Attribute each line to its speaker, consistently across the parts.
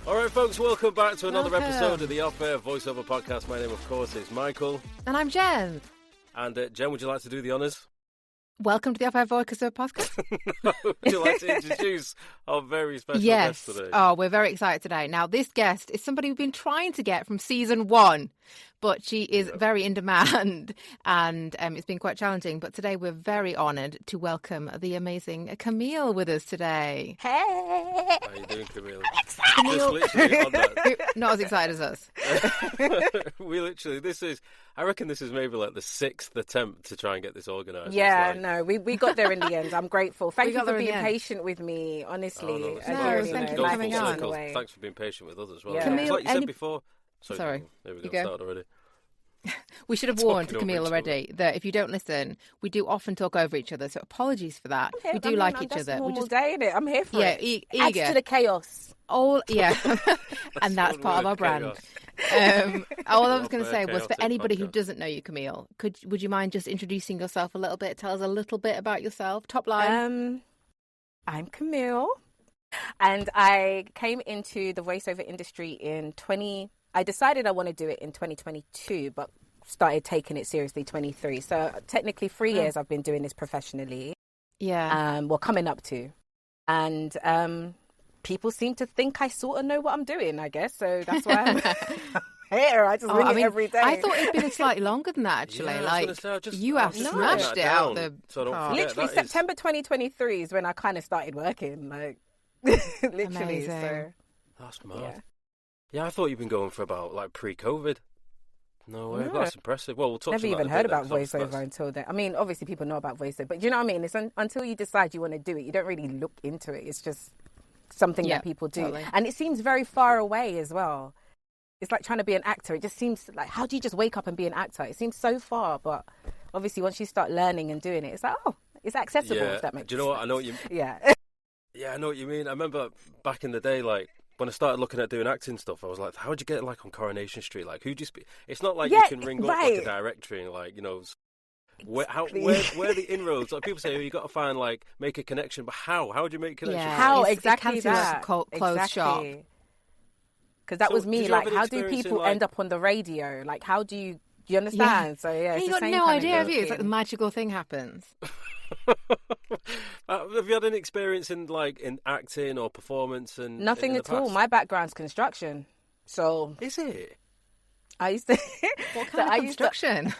Speaker 1: All right, folks, welcome back to another episode of the Off-Air Voiceover podcast. My name, of course, is Michael.
Speaker 2: And I'm Jen.
Speaker 1: And Jen, would you like to do the honours?
Speaker 2: Welcome to the Off-Air Voiceover podcast.
Speaker 1: Would you like to introduce our very special guest today?
Speaker 2: Oh, we're very excited today. Now, this guest is somebody we've been trying to get from season 1, but she is very in demand and it's been quite challenging. But today we're very honoured to welcome the amazing Camile with us today.
Speaker 3: Hey!
Speaker 1: How are you doing, Camile?
Speaker 2: Camile.
Speaker 1: Just literally on that.
Speaker 2: Not as excited as us.
Speaker 1: I reckon this is maybe like the 6th attempt to try and get this organised.
Speaker 3: Yeah, no, we got there in the end. I'm grateful. Thank you for being
Speaker 2: patient
Speaker 3: with me, honestly.
Speaker 2: Thank you for coming on.
Speaker 1: Thanks for being patient with us as well.
Speaker 3: Yeah.
Speaker 1: Camile, like you said before.
Speaker 2: Sorry.
Speaker 1: There we go. Started already.
Speaker 2: We should have warned Camile already that if you don't listen, we do often talk over each other. So apologies for that. We do like each other.
Speaker 3: We just day in it. I'm here for it.
Speaker 2: Yeah, eager.
Speaker 3: Adds to the chaos.
Speaker 2: And that's part of our brand. All I was going to say was, for anybody who doesn't know you, Camile, would you mind just introducing yourself a little bit? Tell us a little bit about yourself. Top line.
Speaker 3: I'm Camile, and I came into the voiceover industry I decided I want to do it in 2022, but started taking it seriously 23. So technically 3 years I've been doing this professionally.
Speaker 2: Yeah.
Speaker 3: Coming up to. And people seem to think I sort of know what I'm doing, I guess. So that's why I'm here. I just win it every day.
Speaker 2: I thought it'd been slightly longer than that, actually. You have smashed it out the park.
Speaker 3: Literally, September 2023 is when I kind of started working. Literally.
Speaker 2: Amazing.
Speaker 3: So.
Speaker 1: That's mad. Yeah, I thought you've been going for about pre-COVID. No way, that's impressive. Well, we'll talk
Speaker 3: Never even heard about voiceover until then. I mean, obviously people know about voiceover, but you know what I mean? It's until you decide you want to do it, you don't really look into it. It's just something that people do. Totally. And it seems very far away as well. It's like trying to be an actor. It just seems like, how do you just wake up and be an actor? It seems so far, but obviously once you start learning and doing it, it's like, it's accessible, if that makes sense.
Speaker 1: Do you know what? I know what you mean.
Speaker 3: Yeah.
Speaker 1: Yeah, I know what you mean. I remember back in the day, when I started looking at doing acting stuff, I was like, how'd you get on Coronation Street? Who'd you speak? It's not like you can ring up a directory and where the inroads? People say you got to find make a connection, but how? How would you make a connection?
Speaker 3: Yeah. How exactly that?
Speaker 2: Closed shop.
Speaker 3: Because that was me. How do people end up on the radio? How do you understand?
Speaker 2: Yeah.
Speaker 3: So yeah,
Speaker 2: you got no idea, have you? It's like the magical thing happens.
Speaker 1: Have you had any experience in acting or performance? And
Speaker 3: nothing at all. My background's construction. So
Speaker 1: is it?
Speaker 3: I used to.
Speaker 2: What kind of construction?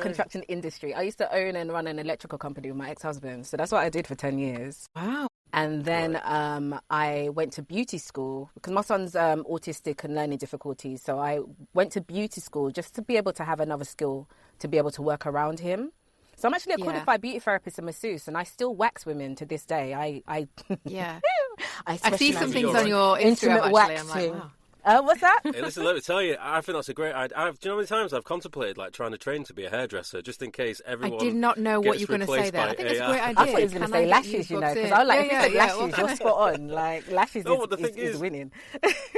Speaker 3: Construction industry. I used to own and run an electrical company with my ex-husband. So that's what I did for 10 years.
Speaker 2: Wow.
Speaker 3: And then I went to beauty school because my son's autistic and learning difficulties. So I went to beauty school just to be able to have another skill to be able to work around him. So I'm actually a qualified beauty therapist and masseuse, and I still wax women to this day. I
Speaker 2: see some things on your Instagram,
Speaker 3: waxing.
Speaker 2: I'm like, wow.
Speaker 3: What's that?
Speaker 1: Hey, listen, let me tell you, I think that's a great idea. Do you know how many times I've contemplated trying to train to be a hairdresser, just in case everyone.
Speaker 2: I did not know what you were going to say there. I think it's a great idea.
Speaker 3: I thought you were going to say lashes, because I was like, if you said lashes, you're spot on. Lashes is winning.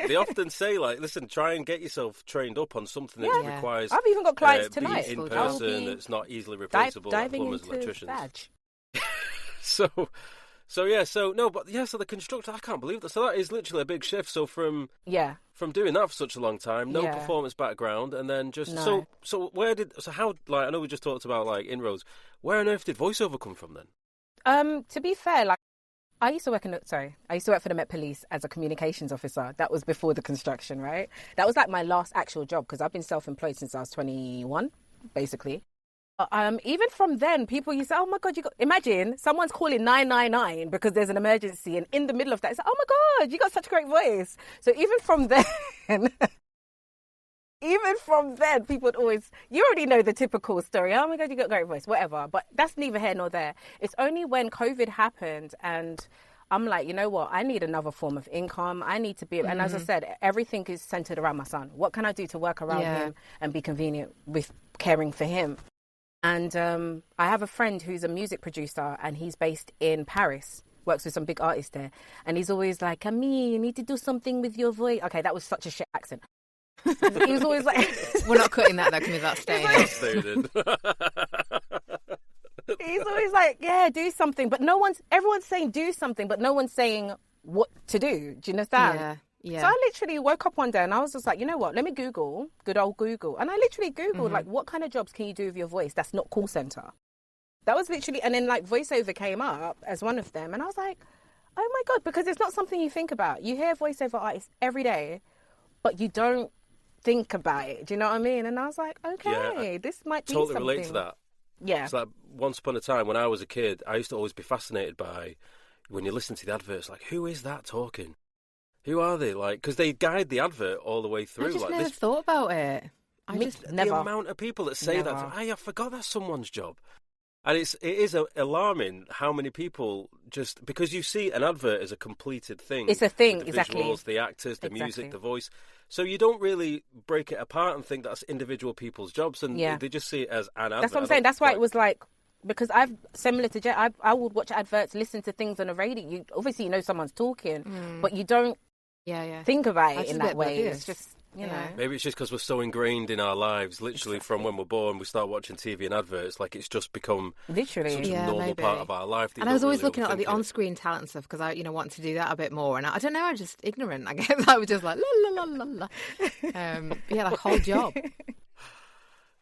Speaker 1: They often say, listen, try and get yourself trained up on something that requires.
Speaker 3: I've even got clients tonight
Speaker 1: in person that's not easily replaceable, like plumbers and electricians. So the construction, I can't believe that. So that is literally a big shift. So from doing that for such a long time, no performance background, and then just so how I know we just talked about inroads. Where on earth did voiceover come from then?
Speaker 3: To be fair, I used to work for the Met Police as a communications officer. That was before the construction, right? That was my last actual job because I've been self-employed since I was 21, basically. Even from then, people used to say, oh my God, imagine someone's calling 999 because there's an emergency, and in the middle of that, it's like, oh my God, you got such a great voice. So even from then, people would always, you already know the typical story. Oh my God, you got a great voice, whatever. But that's neither here nor there. It's only when COVID happened and I'm like, you know what? I need another form of income. I need to be, and as I said, everything is centered around my son. What can I do to work around him and be convenient with caring for him? And I have a friend who's a music producer, and he's based in Paris, works with some big artists there. And he's always like, Camille, you need to do something with your voice. Okay, that was such a shit accent. He was always like...
Speaker 2: We're not cutting that, though, Camille, that's staying.
Speaker 3: He's always like, yeah, do something. But everyone's saying do something, but no one's saying what to do. Do you understand? So I literally woke up one day and I was just like, you know what? Let me Google, good old Google. And I literally Googled, like, what kind of jobs can you do with your voice that's not call center? That was literally, and then, like, voiceover came up as one of them. And I was like, oh, my God, because it's not something you think about. You hear voiceover artists every day, but you don't think about it. Do you know what I mean? And I was like, okay, this might be
Speaker 1: totally
Speaker 3: something.
Speaker 1: Relate to that.
Speaker 3: Yeah.
Speaker 1: It's like once upon a time when I was a kid, I used to always be fascinated by when you listen to the adverts, like, who is that talking? Who are they? Like, because they guide the advert all the way through.
Speaker 2: I just
Speaker 1: like,
Speaker 2: never thought about it.
Speaker 1: The amount of people that say that, I forgot that's someone's job. And it is alarming how many people just, because you see an advert as a completed thing.
Speaker 3: It's a thing,
Speaker 1: the
Speaker 3: exactly.
Speaker 1: Visuals, the actors, the music, the voice. So you don't really break it apart and think that's individual people's jobs, and they just see it as an advert.
Speaker 3: That's what I'm saying. That's why it was like, because I've, similar to Jet, I would watch adverts, listen to things on the radio. Obviously, you know someone's talking, but you don't think about it in that way. It's just, you know.
Speaker 1: Maybe it's just because we're so ingrained in our lives, literally from when we're born, we start watching TV and adverts, like it's just become such a normal part of our life.
Speaker 2: And I was always looking at the on-screen talent stuff because I, wanted to do that a bit more. And I don't know, I'm just ignorant, I guess. I was just like, la, la, la, la, la. Like whole job.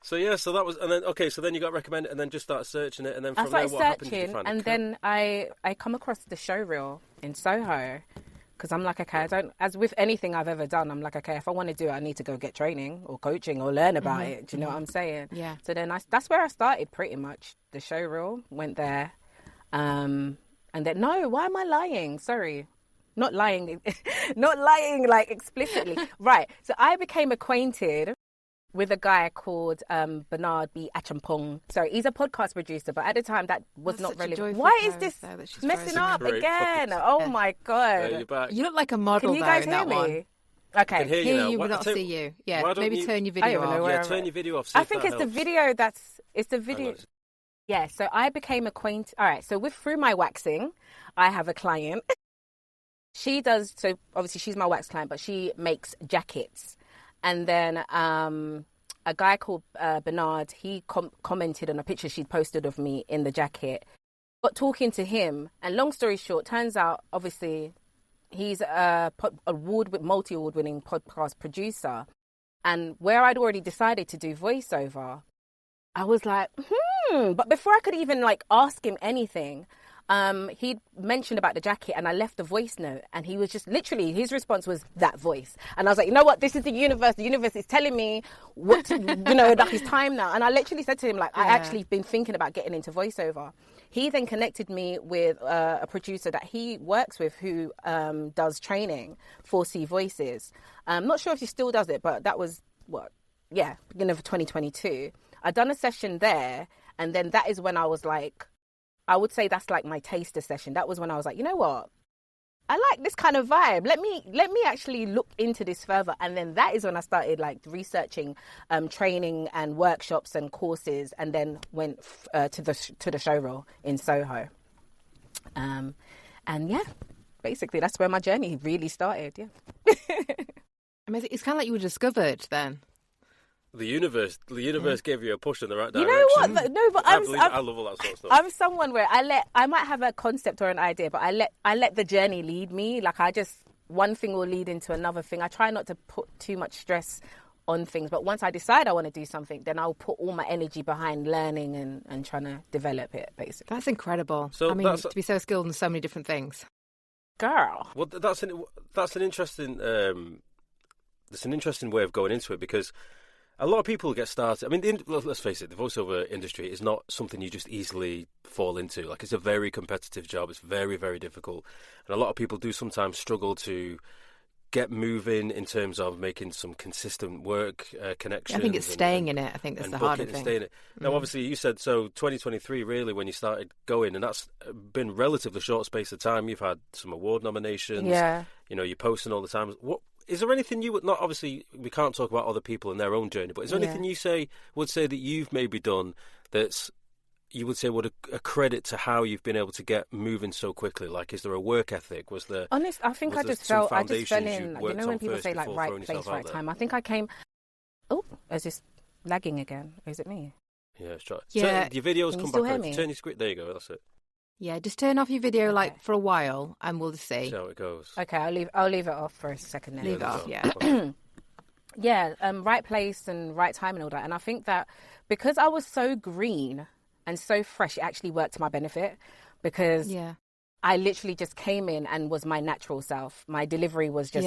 Speaker 1: So that was, and then so then you got recommended, and then just started searching it, and then from
Speaker 3: there,
Speaker 1: what happened? Did you find it?
Speaker 3: Then I come across the showreel in Soho, because I'm like, okay, as with anything I've ever done, I'm like, okay, if I want to do it, I need to go get training or coaching or learn about it. Do you know what I'm saying?
Speaker 2: Yeah.
Speaker 3: So then that's where I started pretty much. The showreel, went there, and then why am I lying? Sorry. Not lying like explicitly. Right. So I became acquainted with a guy called Bernard B. Achampong. Sorry, he's a podcast producer, but at the time that was not relevant. Why is this messing up again? Oh my God.
Speaker 2: You look like a model.
Speaker 3: Can you guys hear me?
Speaker 2: One.
Speaker 3: Okay.
Speaker 1: I can hear you,
Speaker 2: but not see you. Yeah, maybe turn your video off.
Speaker 1: Yeah, turn your video off.
Speaker 3: I think it's the video it's the video. Yeah, so I became acquainted. All right, so through my waxing, I have a client. She does, so obviously she's my wax client, but she makes jackets. And then a guy called Bernard, he commented on a picture she'd posted of me in the jacket. Got talking to him, and long story short, turns out, obviously, he's a multi-award winning podcast producer. And where I'd already decided to do voiceover, I was like, But before I could even, ask him anything, he'd mentioned about the jacket, and I left the voice note, and he was just literally, his response was that voice. And I was like, you know what, this is the universe is telling me what to, like it's time now. And I literally said to him, I actually been thinking about getting into voiceover. He then connected me with a producer that he works with who does training for C Voices. I'm not sure if he still does it, but that was beginning of 2022. I'd done a session there, and then that is when I was like, I would say that's like my taster session. That was when I was like, you know what? I like this kind of vibe. Let me actually look into this further. And then that is when I started researching training and workshops and courses, and then went to the showreel in Soho. And basically that's where my journey really started. Yeah.
Speaker 2: Amazing. It's kind of like you were discovered then.
Speaker 1: The universe gave you a push in the right direction.
Speaker 3: You know what? No, but
Speaker 1: I love all that sort of stuff.
Speaker 3: I'm someone where I might have a concept or an idea, but I let the journey lead me. One thing will lead into another thing. I try not to put too much stress on things, but once I decide I want to do something, then I'll put all my energy behind learning and trying to develop it, basically.
Speaker 2: That's incredible. So to be so skilled in so many different things.
Speaker 3: Girl.
Speaker 1: Well, that's an interesting way of going into it, because a lot of people get started. I mean, let's face it, the voiceover industry is not something you just easily fall into. It's a very competitive job. It's very, very difficult. And a lot of people do sometimes struggle to get moving in terms of making some consistent work connections.
Speaker 2: I think it's staying in it. I think that's the harder thing.
Speaker 1: Staying in it. Now, obviously, you said, 2023, really, when you started going, and that's been relatively short space of time. You've had some award nominations.
Speaker 3: Yeah.
Speaker 1: You're posting all the time. What is there anything you would not? Obviously, we can't talk about other people and their own journey, but is there anything you would say that you've maybe done that's you would say would a credit to how you've been able to get moving so quickly? Is there a work ethic? Was there?
Speaker 3: Honest, I think I just fell in. When people say right place, right time. I think I came. Oh, is this lagging again? Or is it me?
Speaker 1: Yeah, it's right.
Speaker 3: Yeah.
Speaker 1: So your videos come back. Turn your screen. There you go. That's it.
Speaker 2: Yeah, just turn off your video like for a while, and we'll just see
Speaker 1: how it goes.
Speaker 3: Okay, I'll leave it off for a second. Then.
Speaker 2: Leave it off, yeah.
Speaker 3: Yeah, right place and right time and all that. And I think that because I was so green and so fresh, it actually worked to my benefit, because I literally just came in and was my natural self. My delivery was just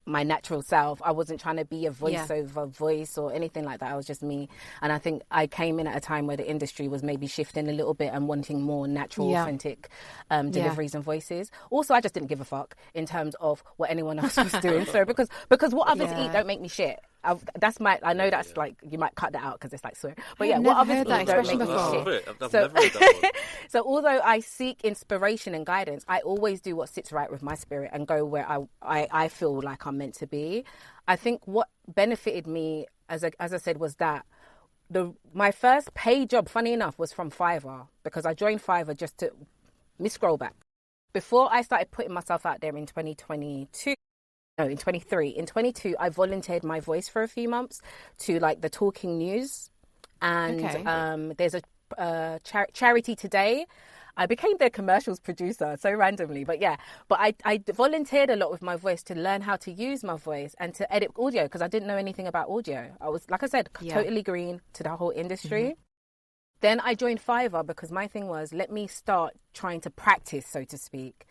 Speaker 3: my natural self. I wasn't trying to be a voiceover voice or anything like that. I was just me. And I think I came in at a time where the industry was maybe shifting a little bit and wanting more natural, authentic deliveries and voices. Also, I just didn't give a fuck in terms of what anyone else was doing. So because what others eat don't make me shit. I know that's like, you might cut that out because it's like swear. But yeah, what others eat don't make me shit.
Speaker 1: I've never heard that one.
Speaker 3: So although I seek inspiration and guidance, I always do what sits right with my spirit and go where I feel like I'm meant to be. I think what benefited me, as I said, was that my first paid job, funny enough, was from Fiverr, because I joined Fiverr just to... scroll back. Before I started putting myself out there in 2022... No, in 23. In 22, I volunteered my voice for a few months to like the Talking News. And there's a charity today. I became their commercials producer so randomly. But yeah, I volunteered a lot with my voice to learn how to use my voice and to edit audio, because I didn't know anything about audio. I was, like I said, totally green to the whole industry. Mm-hmm. Then I joined Fiverr because my thing was, let me start trying to practice, so to speak,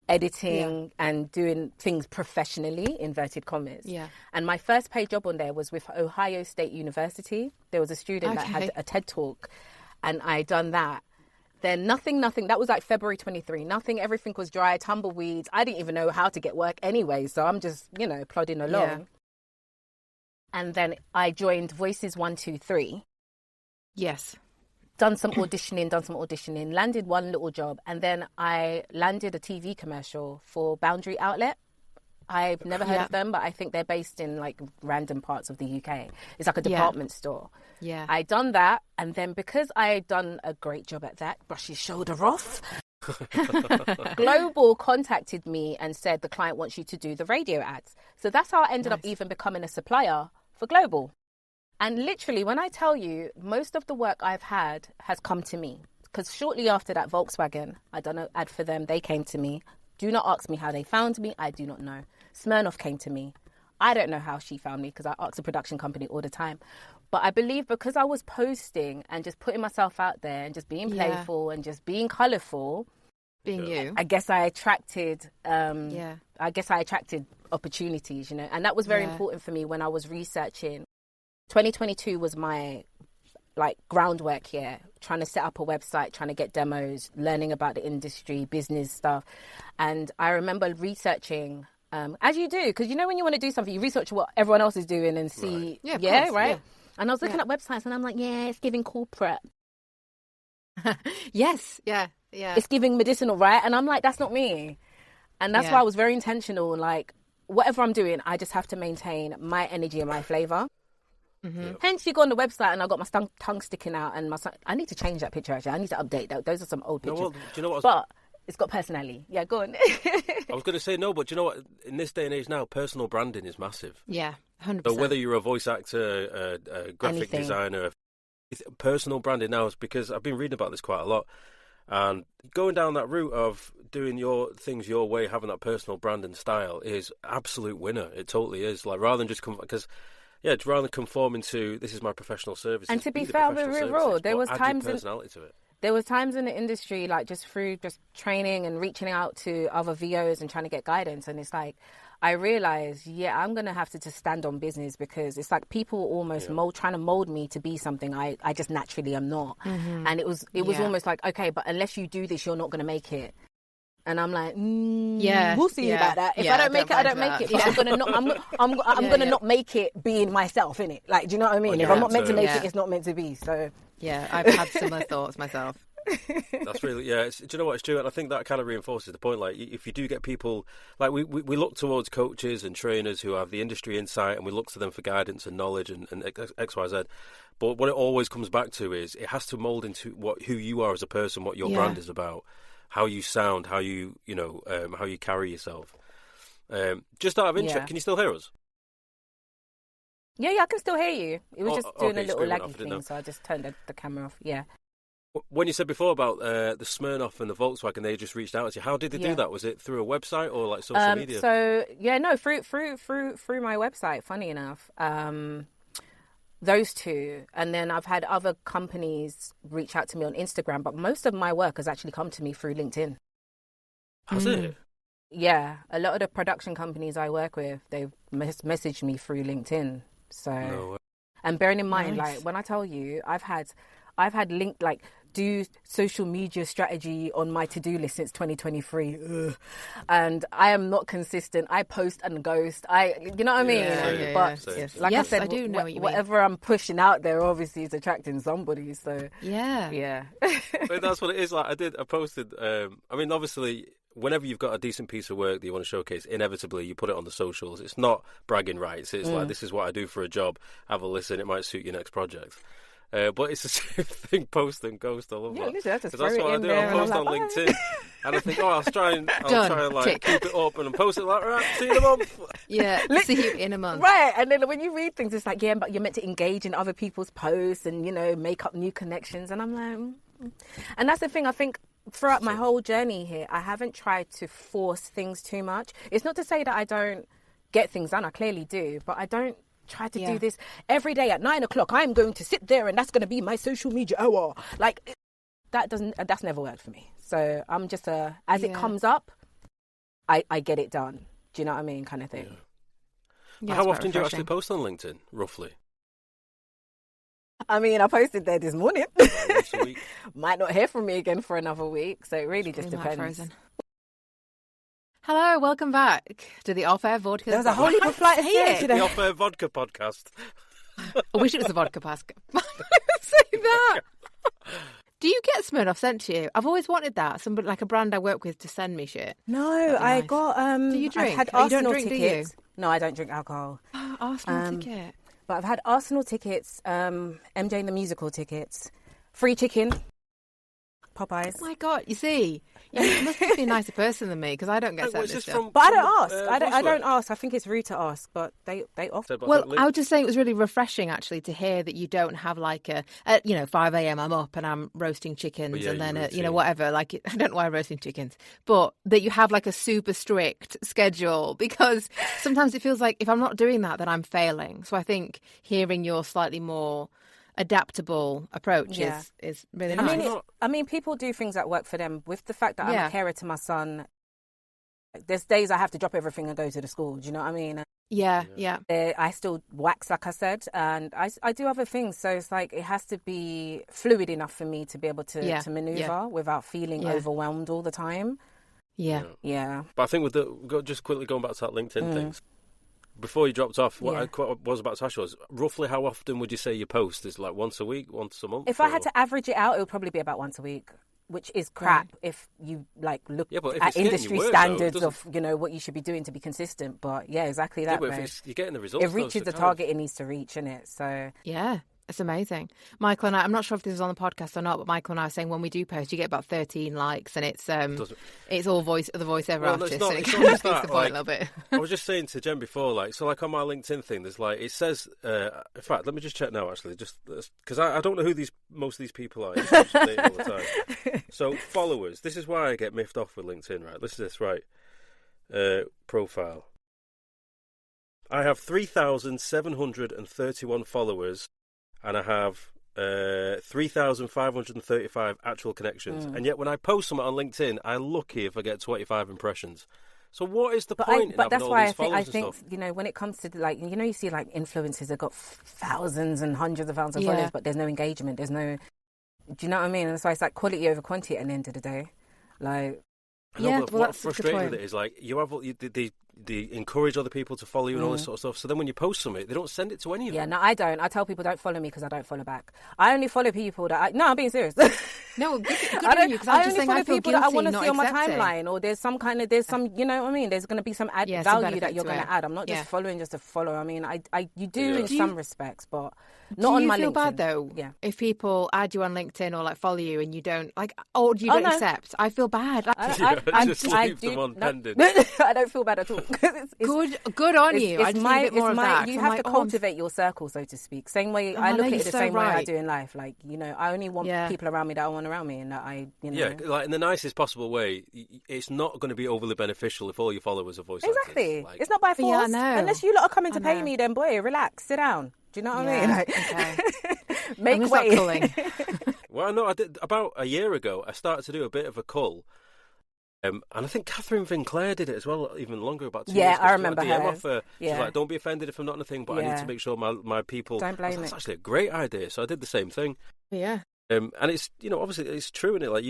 Speaker 3: editing and doing things professionally, inverted commas. Yeah. And my first paid job on there was with Ohio State University. There was a student that had a TED Talk, and I done that. Then nothing, that was like February 23. Everything was dry, tumbleweeds. I didn't even know how to get work anyway, so I'm just, plodding along. Yeah. And then I joined Voices 123.
Speaker 2: Yes.
Speaker 3: Done some auditioning, landed one little job, and then I landed a TV commercial for Boundary Outlet. I've never heard of them, but I think they're based in like random parts of the UK. It's like a department store. Yeah. I done that, and then because I had done a great job at that, brush his shoulder off. Global contacted me and said the client wants you to do the radio ads. So that's how I ended up even becoming a supplier for Global. And literally, when I tell you, most of the work I've had has come to me. Because shortly after that, Volkswagen, I done an ad for them. They came to me. Do not ask me how they found me. I do not know. Smirnoff came to me. I don't know how she found me, because I ask the production company all the time. But I believe because I was posting and just putting myself out there and just being playful and just being colourful.
Speaker 2: Being you.
Speaker 3: I guess I attracted opportunities, And that was very important for me when I was researching. 2022 was my groundwork here, trying to set up a website, trying to get demos, learning about the industry, business stuff. And I remember researching, as you do, because when you want to do something, you research what everyone else is doing and see, right? Yeah. And I was looking at websites and I'm like, it's giving corporate.
Speaker 2: Yes, yeah.
Speaker 3: It's giving medicinal, right? And I'm like, that's not me. And that's why I was very intentional. Like, whatever I'm doing, I just have to maintain my energy and my flavour. Mm-hmm. Hence, you go on the website and I got my tongue sticking out, and I need to change that picture. Actually, I need to update that. Those are some old pictures.
Speaker 1: Do you know what?
Speaker 3: But it's got personality. Yeah, go on.
Speaker 1: I was going to say no, but do you know what? In this day and age now, personal branding is massive.
Speaker 2: Yeah, 100%.
Speaker 1: So whether you're a voice actor, a graphic designer, personal branding now is, because I've been reading about this quite a lot, and going down that route of doing your things your way, having that personal brand and style is absolute winner. It totally is. Like, rather than just because. Yeah, it's rather than conforming to, this is my professional service.
Speaker 3: And to be fair, we're raw. There was times
Speaker 1: personality to it.
Speaker 3: There was times in the industry, like just through just training and reaching out to other VOs and trying to get guidance. And it's like, I realised, I'm going to have to just stand on business, because it's like people almost trying to mould me to be something I just naturally am not. Mm-hmm. And it was almost like, okay, but unless you do this, you're not going to make it. And I'm like, we'll see about that. If I don't make it, I don't make it. But I'm gonna not make it being myself, innit? Like, do you know what I mean? If I'm not meant to make it, it's not meant to be. So
Speaker 2: yeah, I've had similar thoughts myself.
Speaker 1: That's really, do you know what, it's true, and I think that kind of reinforces the point. Like, if you do get people, like we look towards coaches and trainers who have the industry insight, and we look to them for guidance and knowledge and X, Y, Z. But what it always comes back to is it has to mould into who you are as a person, what your brand is about. How you sound, how you how you carry yourself. Just out of interest, can you still hear us?
Speaker 3: Yeah, I can still hear you. It was just doing a little laggy thing, so I just turned the camera off. Yeah.
Speaker 1: When you said before about the Smirnoff and the Volkswagen, they just reached out to you. How did they do that? Was it through a website or like social media?
Speaker 3: So through my website. Funny enough, those two, and then I've had other companies reach out to me on Instagram. But most of my work has actually come to me through LinkedIn.
Speaker 1: Has it?
Speaker 3: Yeah, a lot of the production companies I work with, they've messaged me through LinkedIn. So,
Speaker 1: no.
Speaker 3: And bearing in mind, like when I tell you, I've had do social media strategy on my to-do list since 2023. Ugh. And I am not consistent. I post and ghost. You know what I mean? I said,
Speaker 2: I do know what you
Speaker 3: whatever I'm pushing out there obviously is attracting somebody. So yeah.
Speaker 1: But that's what it is. Like I posted. I mean, obviously, whenever you've got a decent piece of work that you want to showcase, inevitably you put it on the socials. It's not bragging rights. It's like, this is what I do for a job. Have a listen. It might suit your next project. But it's the same thing, post and ghost. I love that. That's what I do. I'll post on LinkedIn. And I think, I'll try and like keep it up and post it like, right, see you in a month.
Speaker 2: Yeah, see you in a month.
Speaker 3: Right, and then when you read things, it's like, yeah, but you're meant to engage in other people's posts and, make up new connections. And I'm like, And that's the thing, I think throughout my whole journey here, I haven't tried to force things too much. It's not to say that I don't get things done. I clearly do, but I don't try to do this every day at 9:00. I'm going to sit there and that's going to be my social media hour. Like that's never worked for me. So I'm just as it comes up, I get it done. Do you know what I mean? Kind of thing.
Speaker 1: Yeah, how often do you actually post on LinkedIn, roughly?
Speaker 3: I mean, I posted there this morning.
Speaker 1: Once a week.
Speaker 3: Might not hear from me again for another week. So it really just depends.
Speaker 2: Hello, welcome back to the Off-Air Vodka.
Speaker 3: There was a whole heap of flight here today.
Speaker 1: The Off-Air Vodka podcast.
Speaker 2: I wish it was a vodka podcast. Say that. Do you get Smirnoff sent to you? I've always wanted that. Somebody like a brand I work with to send me shit.
Speaker 3: No, I got.
Speaker 2: Do you drink?
Speaker 3: I had Arsenal tickets. No, I don't drink alcohol.
Speaker 2: Arsenal ticket.
Speaker 3: But I've had Arsenal tickets, MJ and the Musical tickets, free chicken, Popeyes.
Speaker 2: Oh my God, you see, you must be a nicer person than me because I don't get sent this stuff.
Speaker 3: But I don't ask. I don't ask. I think it's rude to ask, but they offer.
Speaker 2: Well, I would just say it was really refreshing actually to hear that you don't have like at 5 a.m. I'm up and I'm roasting chickens and then whatever. Like I don't know why I'm roasting chickens, but that you have like a super strict schedule because sometimes it feels like if I'm not doing that, then I'm failing. So I think hearing your slightly more adaptable approach is really nice.
Speaker 3: I mean, people do things that work for them. With the fact that I'm a carer to my son, there's days I have to drop everything and go to the school. Do you know what I mean?
Speaker 2: Yeah.
Speaker 3: I still wax, like I said, and I do other things. So it's like it has to be fluid enough for me to be able to maneuver without feeling overwhelmed all the time.
Speaker 2: Yeah.
Speaker 3: But
Speaker 1: I think just quickly going back to that LinkedIn thing. Before you dropped off, what I was about to ask you was, roughly how often would you say you post? Is it like once a week, once a month?
Speaker 3: If I had to average it out, it would probably be about once a week, which is crap if you look at industry standards of what you should be doing to be consistent. But exactly that.
Speaker 1: But if you're getting the results,
Speaker 3: it reaches the target it needs to reach, innit? So
Speaker 2: it's amazing. Michael and I'm not sure if this is on the podcast or not, but Michael and I are saying when we do post, you get about 13 likes, and it's all the voiceover artists, and it kind of speaks the point a little bit.
Speaker 1: I was just saying to Jen before, on my LinkedIn thing, there's it says, in fact, let me just check now actually, just because I don't know who most of these people are. It's just all the time. So followers, this is why I get miffed off with LinkedIn, right? Listen to this, right? Profile. I have 3,731 followers. And I have 3,535 actual connections. And yet when I post something on LinkedIn, I'm lucky if I get 25 impressions. So what is the point in having all these followers?
Speaker 3: I think when it comes to you see influencers have got thousands and hundreds of thousands of followers, but there's no engagement. There's no, do you know what I mean? And so it's like quality over quantity at the end of the day.
Speaker 1: What's frustrating with it is you have they encourage other people to follow you and all this sort of stuff. So then when you post something, they don't send it to any of them.
Speaker 3: Yeah, no, I don't. I tell people don't follow me because I don't follow back. I only follow people that I'm being serious.
Speaker 2: No, good on you, because I'm just saying I feel guilty
Speaker 3: that I want to see on my
Speaker 2: accepting.
Speaker 3: timeline, or there's some you know what I mean? There's going to be some value that you're going to add. I'm not just following just to follow. I mean, you do in some respects, but not on my LinkedIn.
Speaker 2: Do you feel bad though? Yeah. If people add you on LinkedIn or follow you and you don't or you don't accept, I feel bad.
Speaker 1: I
Speaker 3: don't feel bad at all.
Speaker 2: Good on you. I just need a bit more of that.
Speaker 3: You have to cultivate your circle, so to speak. Same way I look at it the same way I do in life. I only want people around me that I want everyone around me, and that
Speaker 1: Yeah, like in the nicest possible way. It's not going to be overly beneficial if all your followers are voice actors.
Speaker 3: Exactly. Like, it's not by force.
Speaker 2: Yeah,
Speaker 3: unless you lot are coming to pay me, then boy, relax, sit down. Do you know what I mean? Like,
Speaker 2: okay.
Speaker 3: Make way.
Speaker 1: Well, no, I did about a year ago. I started to do a bit of a cull. And I think Catherine Vinclair did it as well, even longer, about 2 years ago.
Speaker 3: I remember her.
Speaker 1: Off her. She's like, don't be offended if I'm not anything, but I need to make sure my people...
Speaker 3: Don't blame
Speaker 1: That's actually a great idea. So I did the same thing.
Speaker 2: Yeah.
Speaker 1: And it's, obviously it's true, isn't it? Like,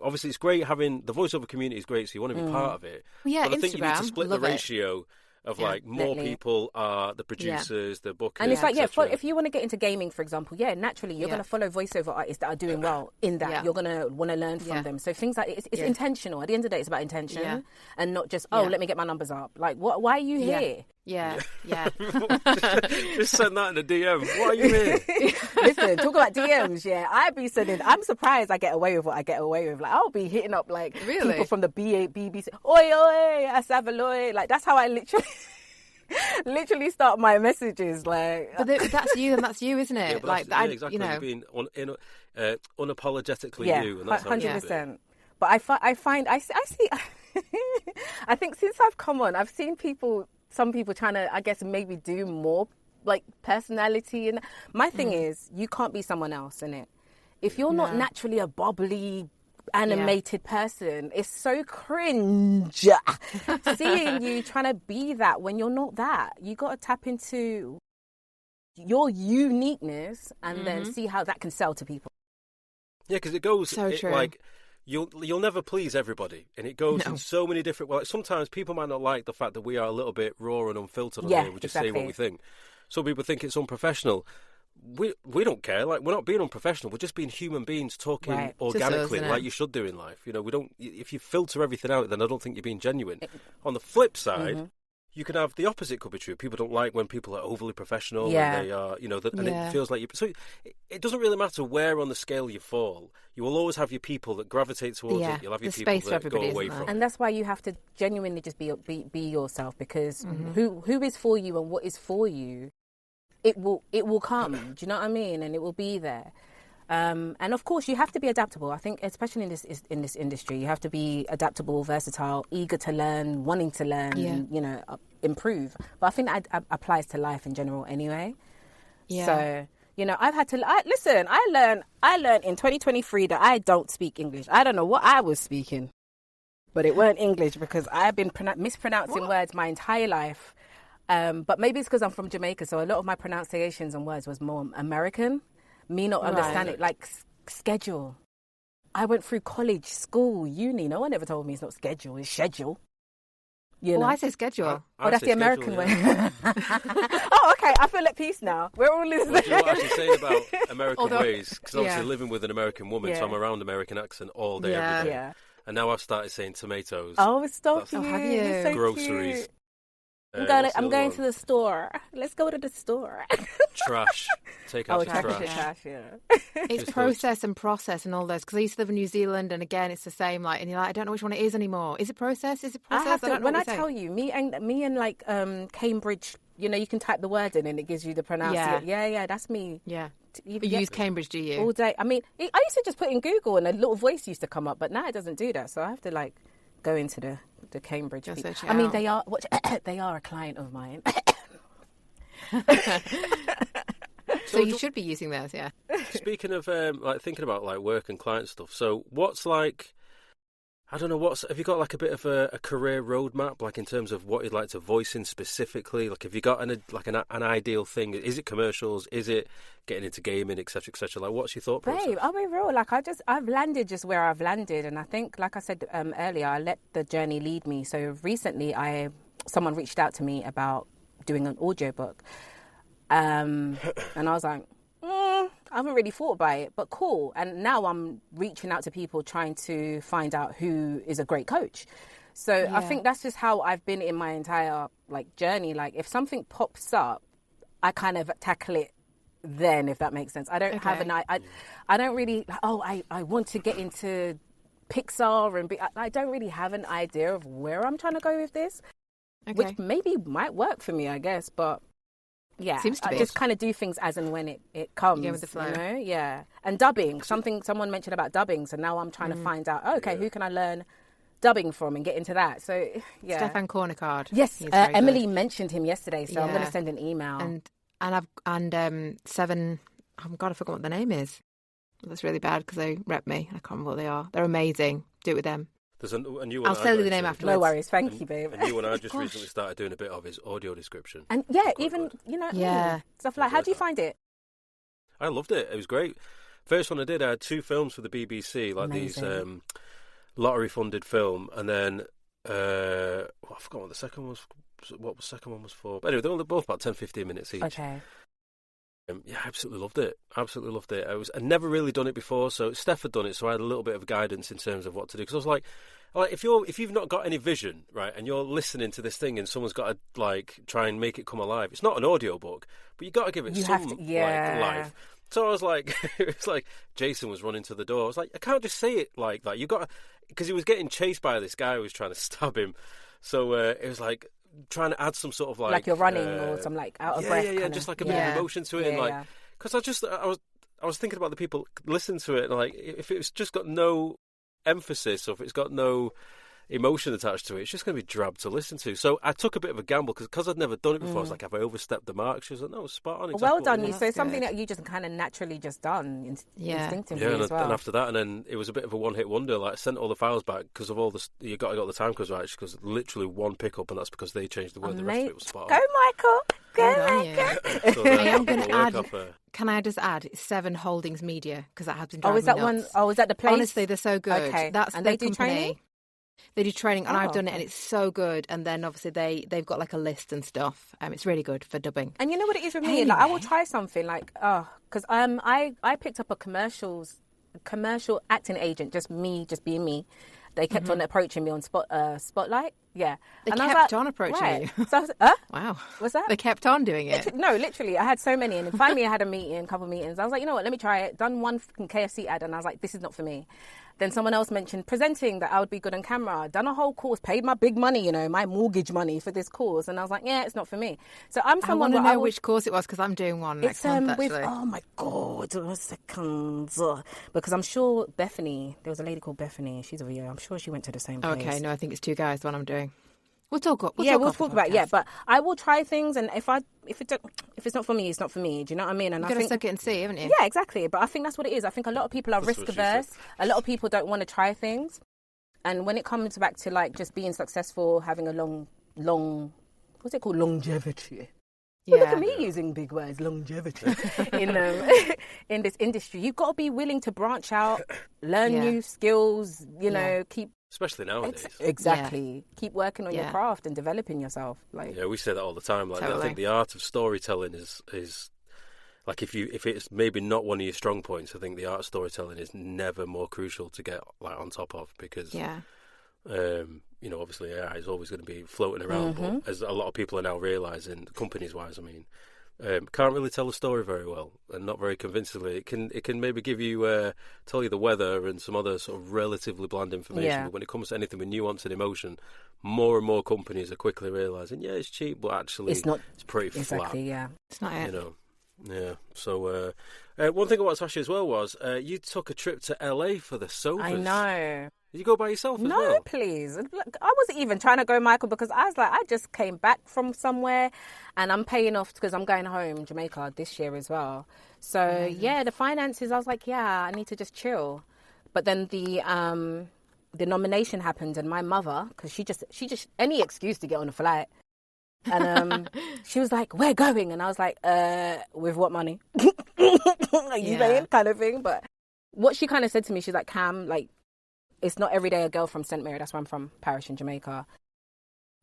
Speaker 1: obviously it's great having... The voiceover community is great, so you want to be part of it.
Speaker 2: Well, yeah,
Speaker 1: but I
Speaker 2: Instagram,
Speaker 1: think you need to split the ratio of like more people are the producers, the bookers,
Speaker 3: and it's like if you want to get into gaming, for example, naturally you're going to follow voiceover artists that are doing well in that. You're going to want to learn from them. So things like it's intentional. At the end of the day, it's about intention and not just let me get my numbers up. Like, why are you here?
Speaker 2: Yeah.
Speaker 1: Just send that in a DM. Why are you here?
Speaker 3: Listen, talk about DMs. I'd be sending. I'm surprised I get away with what I get away with. Like, I'll be hitting up like people from the BBC. Oi, asavaloy. Like, that's how I literally start my messages. Like,
Speaker 2: but that's you, and that's you, isn't it?
Speaker 1: Yeah, like, exactly. You're being unapologetically you, and that's
Speaker 3: 100%. But I see. I think since I've come on, I've seen some people trying to, I guess, maybe do more like personality. And my thing is, you can't be someone else, innit? If you're not naturally a bubbly, animated person, it's so cringe seeing you trying to be that when you're not that. You got to tap into your uniqueness and then see how that can sell to people.
Speaker 1: Yeah, because it goes
Speaker 2: true.
Speaker 1: Like, You'll never please everybody, and it goes in so many different ways. Sometimes people might not like the fact that we are a little bit raw and unfiltered on here. We just say what we think. Some people think it's unprofessional. We don't care. Like, we're not being unprofessional. We're just being human beings talking organically, like you should do in life. We don't. If you filter everything out, then I don't think you're being genuine. On the flip side. You can have the opposite could be true. People don't like when people are overly professional and they are, and it feels like you. So it doesn't really matter where on the scale you fall. You will always have your people that gravitate towards it. You'll have your people that go away from it.
Speaker 3: And that's why you have to genuinely just be yourself, because who is for you and what is for you, it will come. Do you know what I mean? And it will be there. And of course, you have to be adaptable. I think, especially in this industry, you have to be adaptable, versatile, eager to learn, wanting to learn, and, improve. But I think that applies to life in general, anyway. Yeah. So I've had to listen. I learned in 2023 that I don't speak English. I don't know what I was speaking, but it weren't English because I've been mispronouncing words my entire life. But maybe it's because I'm from Jamaica, so a lot of my pronunciations and words was more American. Me not understanding, like, schedule. I went through college, school, uni. No one ever told me it's not schedule, it's schedule.
Speaker 2: Well, I say schedule.
Speaker 3: That's the American way. Oh, okay. I feel at peace now. We're all listening.
Speaker 1: What you're actually saying about American ways, because obviously living with an American woman, so I'm around American accent all day, every day. Yeah. And now I've started saying tomatoes.
Speaker 3: Oh, stop you.
Speaker 2: Have you?
Speaker 3: So
Speaker 1: groceries.
Speaker 3: Cute. I'm going to the store. Let's go to the store.
Speaker 1: Trash. Take out your trash.
Speaker 2: It's process and process and all those. Because I used to live in New Zealand, and again, it's the same. Like, and you're like, I don't know which one it is anymore. Is it process? Is it process?
Speaker 3: I have to. When I tell you, me and like Cambridge, you can type the word in and it gives you the pronunciation. Yeah, that's me.
Speaker 2: Yeah. You use Cambridge, do you?
Speaker 3: All day. I mean, I used to just put in Google and a little voice used to come up, but now it doesn't do that. So I have to like go into the Cambridge. I mean, they are a client of mine.
Speaker 2: So you should be using those, yeah.
Speaker 1: Speaking of like thinking about like work and client stuff, so what's like, I don't know, have you got like a bit of a career roadmap, like in terms of what you'd like to voice in specifically? Like, have you got an ideal thing? Is it commercials? Is it getting into gaming, etc., etc.? Like, what's your thought process?
Speaker 3: Babe, I'll be real. Like, I've landed just where I've landed, and I think, like I said earlier, I let the journey lead me. So recently, someone reached out to me about doing an audiobook, and I was like, I haven't really thought about it, but cool. And now I'm reaching out to people trying to find out who is a great coach. So I think that's just how I've been in my entire like journey. Like, if something pops up, I kind of tackle it then, if that makes sense. I don't have I don't really, I want to get into Pixar and I don't really have an idea of where I'm trying to go with this, which maybe might work for me, I guess, but Yeah,
Speaker 2: seems to be.
Speaker 3: I just kind of do things as and when it comes.
Speaker 2: You go with the flow.
Speaker 3: You know? Yeah. And dubbing, someone mentioned about dubbing, so now I'm trying to find out, who can I learn dubbing from and get into that. So, yeah.
Speaker 2: Stefan Cornicard.
Speaker 3: Yes, Emily mentioned him yesterday, so I'm going to send an email.
Speaker 2: And Seven, oh God, I forgot what the name is. That's really bad because they rep me. I can't remember what they are. They're amazing. Do it with them.
Speaker 1: There's a new one.
Speaker 2: I'll tell you the name afterwards.
Speaker 3: No worries. Thank you, babe.
Speaker 1: A new one I just recently started doing a bit of is audio description.
Speaker 3: And even, stuff like, how do you find it?
Speaker 1: I loved it. It was great. First one I did, I had 2 films for the BBC, like
Speaker 3: Amazing.
Speaker 1: these lottery-funded film, and then I forgot what the second one was for. But anyway, they were both about 10-15 minutes each.
Speaker 3: Okay.
Speaker 1: Yeah, I absolutely loved it. I'd never really done it before, so Steph had done it, so I had a little bit of guidance in terms of what to do. Because I was like, if you've not got any vision, right, and you're listening to this thing, and someone's got to like try and make it come alive. It's not an audio book, but you got to give it some life. So I was like, it was like Jason was running to the door. I was like, I can't just say it like that. You got, because he was getting chased by this guy who was trying to stab him. So it was like trying to add some sort of like
Speaker 3: you're running or some like out of breath.
Speaker 1: Yeah, just like a bit of emotion to it, and like because I was thinking about the people listening to it, and like if it's just got no emphasis or if it's got no emotion attached to it, it's just going to be drab to listen to. So I took a bit of a gamble because I'd never done it before. I was like, have I overstepped the mark? She was like, no, spot on. Exactly
Speaker 3: well done, you. So it's something that you just kind of naturally just done instinctively as well.
Speaker 1: And after that, and then it was a bit of a one-hit wonder. Like I sent all the files back because of all the you got the time codes right. Because literally one pickup, and that's because they changed the word. The rest of it was spot on.
Speaker 3: Go, Michael. Go,
Speaker 1: So
Speaker 2: I am going to add. Can I just add 7 Holdings Media because that has been driving me nuts.
Speaker 3: One? Oh, is that the place?
Speaker 2: Honestly, they're so good.
Speaker 3: Okay.
Speaker 2: That's
Speaker 3: and
Speaker 2: their
Speaker 3: they do
Speaker 2: company.
Speaker 3: training?
Speaker 2: They do training, and I've done it, and it's so good. And then obviously they've got like a list and stuff. It's really good for dubbing.
Speaker 3: And you know what it is with me? Anyway. Like I will try something like because I picked up a commercial acting agent, just being me. They kept on approaching me on Spotlight. Yeah.
Speaker 2: They kept on approaching you.
Speaker 3: So I was,
Speaker 2: wow.
Speaker 3: What's that?
Speaker 2: They kept on doing it.
Speaker 3: Literally. I had so many. And finally I had a couple meetings. I was like, you know what, let me try it. Done one KFC ad and I was like, this is not for me. Then someone else mentioned presenting, that I would be good on camera. Done a whole course, paid my big money, my mortgage money for this course. And I was like, yeah, it's not for me. So I'm someone
Speaker 2: I want to know which course it was because I'm doing one next month, actually.
Speaker 3: Oh my God, 1 second. Because I'm sure Bethany, there was a lady called Bethany, she's a VO. I'm sure she went to the same place.
Speaker 2: Okay, no, I think it's 2 guys, the one I'm doing. We'll talk about
Speaker 3: it. But I will try things, and if it's not for me, it's not for me. Do you know what I mean? And
Speaker 2: you've got to suck it and see, haven't you?
Speaker 3: Yeah, exactly. But I think that's what it is. I think a lot of people are risk averse. A lot of people don't want to try things, and when it comes back to like just being successful, having a long, what's it called, longevity. Well, look at me using big words, longevity, in this industry. You've got to be willing to branch out, learn new skills, keep...
Speaker 1: Especially nowadays.
Speaker 3: Exactly. Yeah. Keep working on your craft and developing yourself.
Speaker 1: Yeah, we say that all the time. Like, totally. I think the art of storytelling is like if it's maybe not one of your strong points, I think the art of storytelling is never more crucial to get like on top of because obviously AI is always going to be floating around, but as a lot of people are now realising, companies-wise, I mean, can't really tell a story very well and not very convincingly. It can maybe give you tell you the weather and some other sort of relatively bland information, but when it comes to anything with nuance and emotion, more and more companies are quickly realising, it's cheap, but actually it's pretty flat.
Speaker 3: Yeah,
Speaker 2: it's not it.
Speaker 1: Yeah. So one thing I wanted to ask you as well was you took a trip to LA for the SOVAS.
Speaker 3: I know.
Speaker 1: Did you go by yourself as well?
Speaker 3: No, please. Look, I wasn't even trying to go, Michael, because I was like, I just came back from somewhere and I'm paying off because I'm going home, Jamaica, this year as well. So, the finances, I was like, I need to just chill. But then the nomination happened and my mother, because she just any excuse to get on a flight. And she was like, we're going. And I was like, with what money? Are you paying? Kind of thing. But what she kind of said to me, she's like, Cam, like, it's not every day a girl from St. Mary, that's where I'm from, Parish in Jamaica,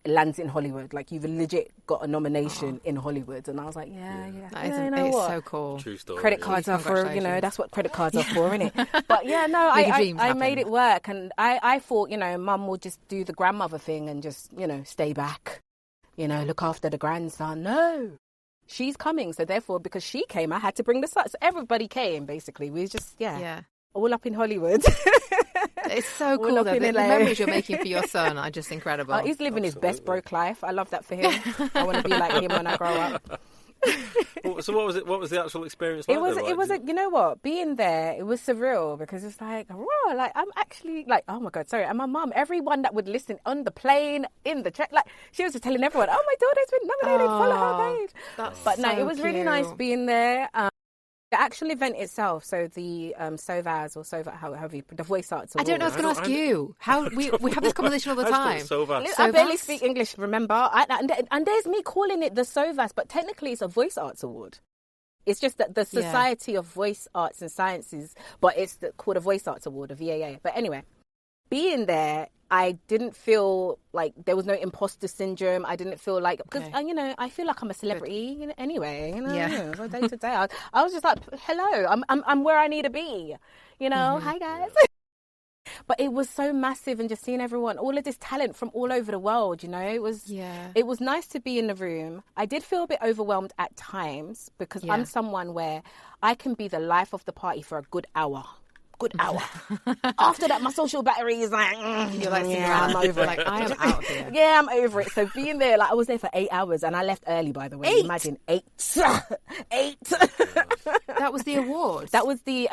Speaker 3: lands in Hollywood. Like, you've legit got a nomination in Hollywood. And I was like,
Speaker 2: It's so cool.
Speaker 1: True story.
Speaker 3: Credit cards are for, that's what credit cards are for, isn't it? But I made it work. And I thought, mum will just do the grandmother thing and just, stay back, look after the grandson. No, she's coming. So therefore, because she came, I had to bring the son. So everybody came, basically. We just, all up in Hollywood.
Speaker 2: It's so cool, though. The memories you're making for your son are just incredible.
Speaker 3: He's living his best broke life. I love that for him. I want to be like him when I grow up.
Speaker 1: So what was it? What was the actual experience like?
Speaker 3: It was you know what? Being there, it was surreal because it's like, whoa, like I'm actually like, oh my God, sorry. And my mum, everyone that would listen on the plane, in the track, like she was just telling everyone, oh, my daughter's been nominated, follow her page. But no, it was really nice being there. The actual event itself, so the SOVAS or SOVAS, however you, the Voice Arts Award.
Speaker 2: I don't know. I was going to ask you. How we have this conversation all the time.
Speaker 3: I barely speak English, remember? And there's me calling it the SOVAS, but technically it's a Voice Arts Award. It's just that the Society of Voice Arts and Sciences, but it's called a Voice Arts Award, a VAA. But anyway, being there, I didn't feel like there was no imposter syndrome. I didn't feel like, because, you know, I feel like I'm a celebrity anyway, you know, so day to day. I was just like, hello, I'm where I need to be, you know, hi guys. But it was so massive, and just seeing everyone, all of this talent from all over the world, you know, it was nice to be in the room. I did feel a bit overwhelmed at times because I'm someone where I can be the life of the party for a good hour. After that, my social battery is like,
Speaker 2: you're like,
Speaker 3: I'm over it.
Speaker 2: Like, I am out here.
Speaker 3: Yeah, I'm over it. So being there, like, I was there for 8 hours, and I left early, by the way.
Speaker 2: 8?
Speaker 3: Imagine 8. 8.
Speaker 2: That was the award.
Speaker 3: That was the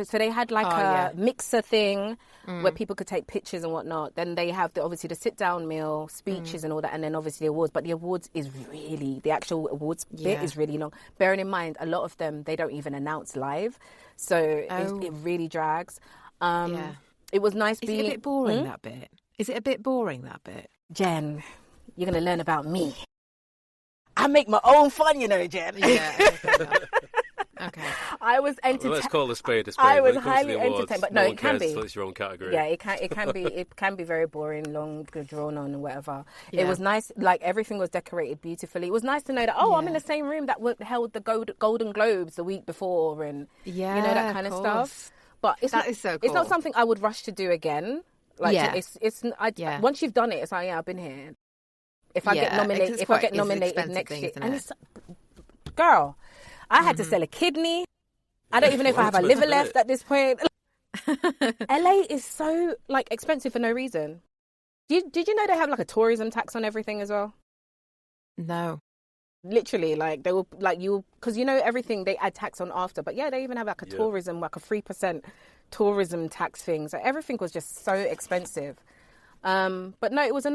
Speaker 3: so they had like a mixer thing where people could take pictures and whatnot. Then they have obviously the sit down meal, speeches and all that, and then obviously the awards. But the awards is really, the actual awards bit is really long. Bearing in mind, a lot of them they don't even announce live, so it really drags. It was nice being.
Speaker 2: Is it a bit boring that bit? Is it a bit boring that bit?
Speaker 3: Jen, you're gonna learn about me. I make my own fun, you know, Jen.
Speaker 2: Yeah. Okay.
Speaker 3: I was entertained.
Speaker 1: Let's call a spade a spade.
Speaker 3: I was highly entertained, but no, it can be.
Speaker 1: It's your own category.
Speaker 3: Yeah, it can be very boring, long, drawn on, and whatever. Yeah. It was nice, like everything was decorated beautifully. It was nice to know that I'm in the same room that held the Golden Globes the week before, and you know, that kind of stuff. But is so cool. It's not something I would rush to do again. Like, once you've done it, it's like, I've been here. If I get nominated next year, and it's, girl, I had to sell a kidney. I don't even know if I have a liver left at this point. LA is so like expensive for no reason. Did you know they have like a tourism tax on everything as well?
Speaker 2: No.
Speaker 3: Literally, like they will like you because you know everything they add tax on after. But yeah, they even have like a tourism, like a 3% tourism tax thing. So everything was just so expensive. But no, it was a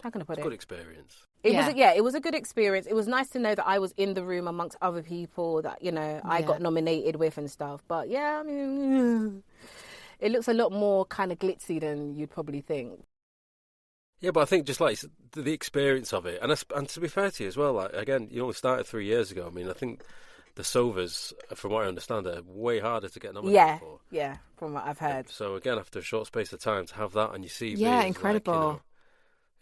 Speaker 3: how can I put it?
Speaker 1: Good experience.
Speaker 3: It was a good experience. It was nice to know that I was in the room amongst other people that, you know, I got nominated with and stuff. But yeah, I mean, it looks a lot more kind of glitzy than you'd probably think.
Speaker 1: Yeah, but I think just like the experience of it, and to be fair to you as well, like, again, you only started 3 years ago. I mean, I think the SOVAS, from what I understand, are way harder to get nominated for.
Speaker 3: Yeah, from what I've heard.
Speaker 1: So again, after a short space of time, to have that on your CV,
Speaker 2: incredible.
Speaker 1: Like, you know,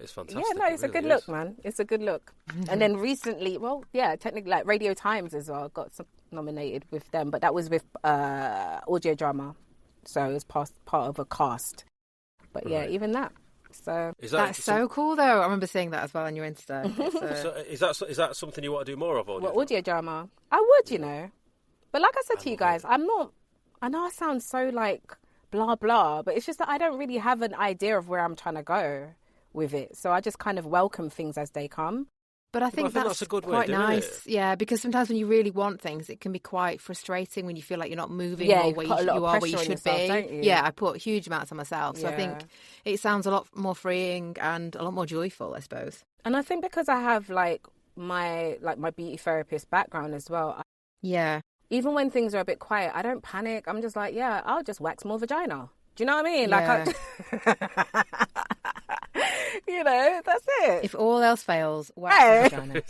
Speaker 1: it's fantastic.
Speaker 3: Yeah, no, it's a good look, man. It's a good look. And then recently, technically, like Radio Times as well, got nominated with them, but that was with audio drama, so it was part of a cast. But even that. So
Speaker 2: that's so cool, though. I remember seeing that as well on your Insta.
Speaker 1: So is that something you want to do more of?
Speaker 3: Audio drama? I would, you know. But like I said to you guys, I'm not. I know I sound so like blah blah, but it's just that I don't really have an idea of where I'm trying to go with it. So I just kind of welcome things as they come.
Speaker 2: But I think that's
Speaker 1: a good way
Speaker 2: quite
Speaker 1: of doing
Speaker 2: nice.
Speaker 1: It.
Speaker 2: Yeah, because sometimes when you really want things, it can be quite frustrating when you feel like you're not moving or where you are where you should be.
Speaker 3: Don't you?
Speaker 2: Yeah, I put huge amounts on myself. So I think it sounds a lot more freeing and a lot more joyful, I suppose.
Speaker 3: And I think because I have like my beauty therapist background as well. Even when things are a bit quiet, I don't panic. I'm just like, I'll just wax more vagina. Do you know what I mean? Like, you know, that's it.
Speaker 2: If all else fails, wax the vagina.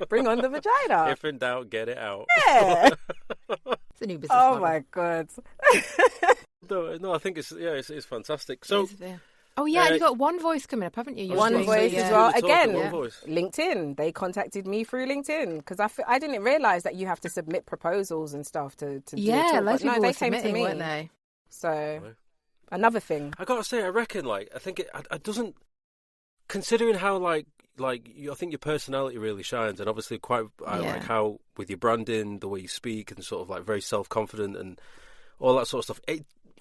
Speaker 3: Bring on the vagina.
Speaker 1: If in doubt, get it out.
Speaker 3: Yeah.
Speaker 2: It's a new business model.
Speaker 3: My God.
Speaker 1: No, I think it's fantastic. So.
Speaker 2: You got One Voice coming up, haven't you?
Speaker 3: One Voice as well. Again, LinkedIn. They contacted me through LinkedIn because I didn't realise that you have to submit proposals and stuff to do a talk.
Speaker 2: Loads of people
Speaker 3: they
Speaker 2: were
Speaker 3: came to me,
Speaker 2: weren't they?
Speaker 3: So another thing.
Speaker 1: I gotta say, I reckon, like, I think it doesn't. Considering how I think your personality really shines, and obviously I like how with your branding, the way you speak, and sort of like very self-confident and all that sort of stuff.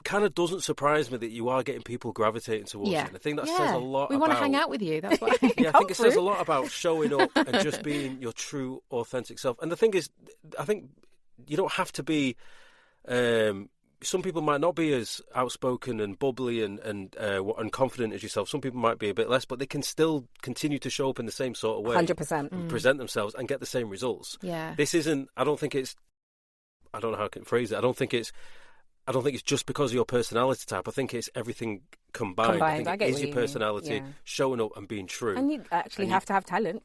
Speaker 1: kind of doesn't surprise me that you are getting people gravitating towards it. And I think that says a lot.
Speaker 2: We want to hang out with you. That's why.
Speaker 1: Yeah, I think it says a lot about showing up and just being your true, authentic self. And the thing is, I think you don't have to be. Some people might not be as outspoken and bubbly and confident as yourself. Some people might be a bit less, but they can still continue to show up in the same sort of way.
Speaker 3: 100%.
Speaker 1: Present themselves and get the same results.
Speaker 2: Yeah.
Speaker 1: This isn't. I don't know how I can phrase it. I don't think it's just because of your personality type. I think it's everything combined. I think it is your personality, showing up and being true.
Speaker 3: And you actually have to have talent.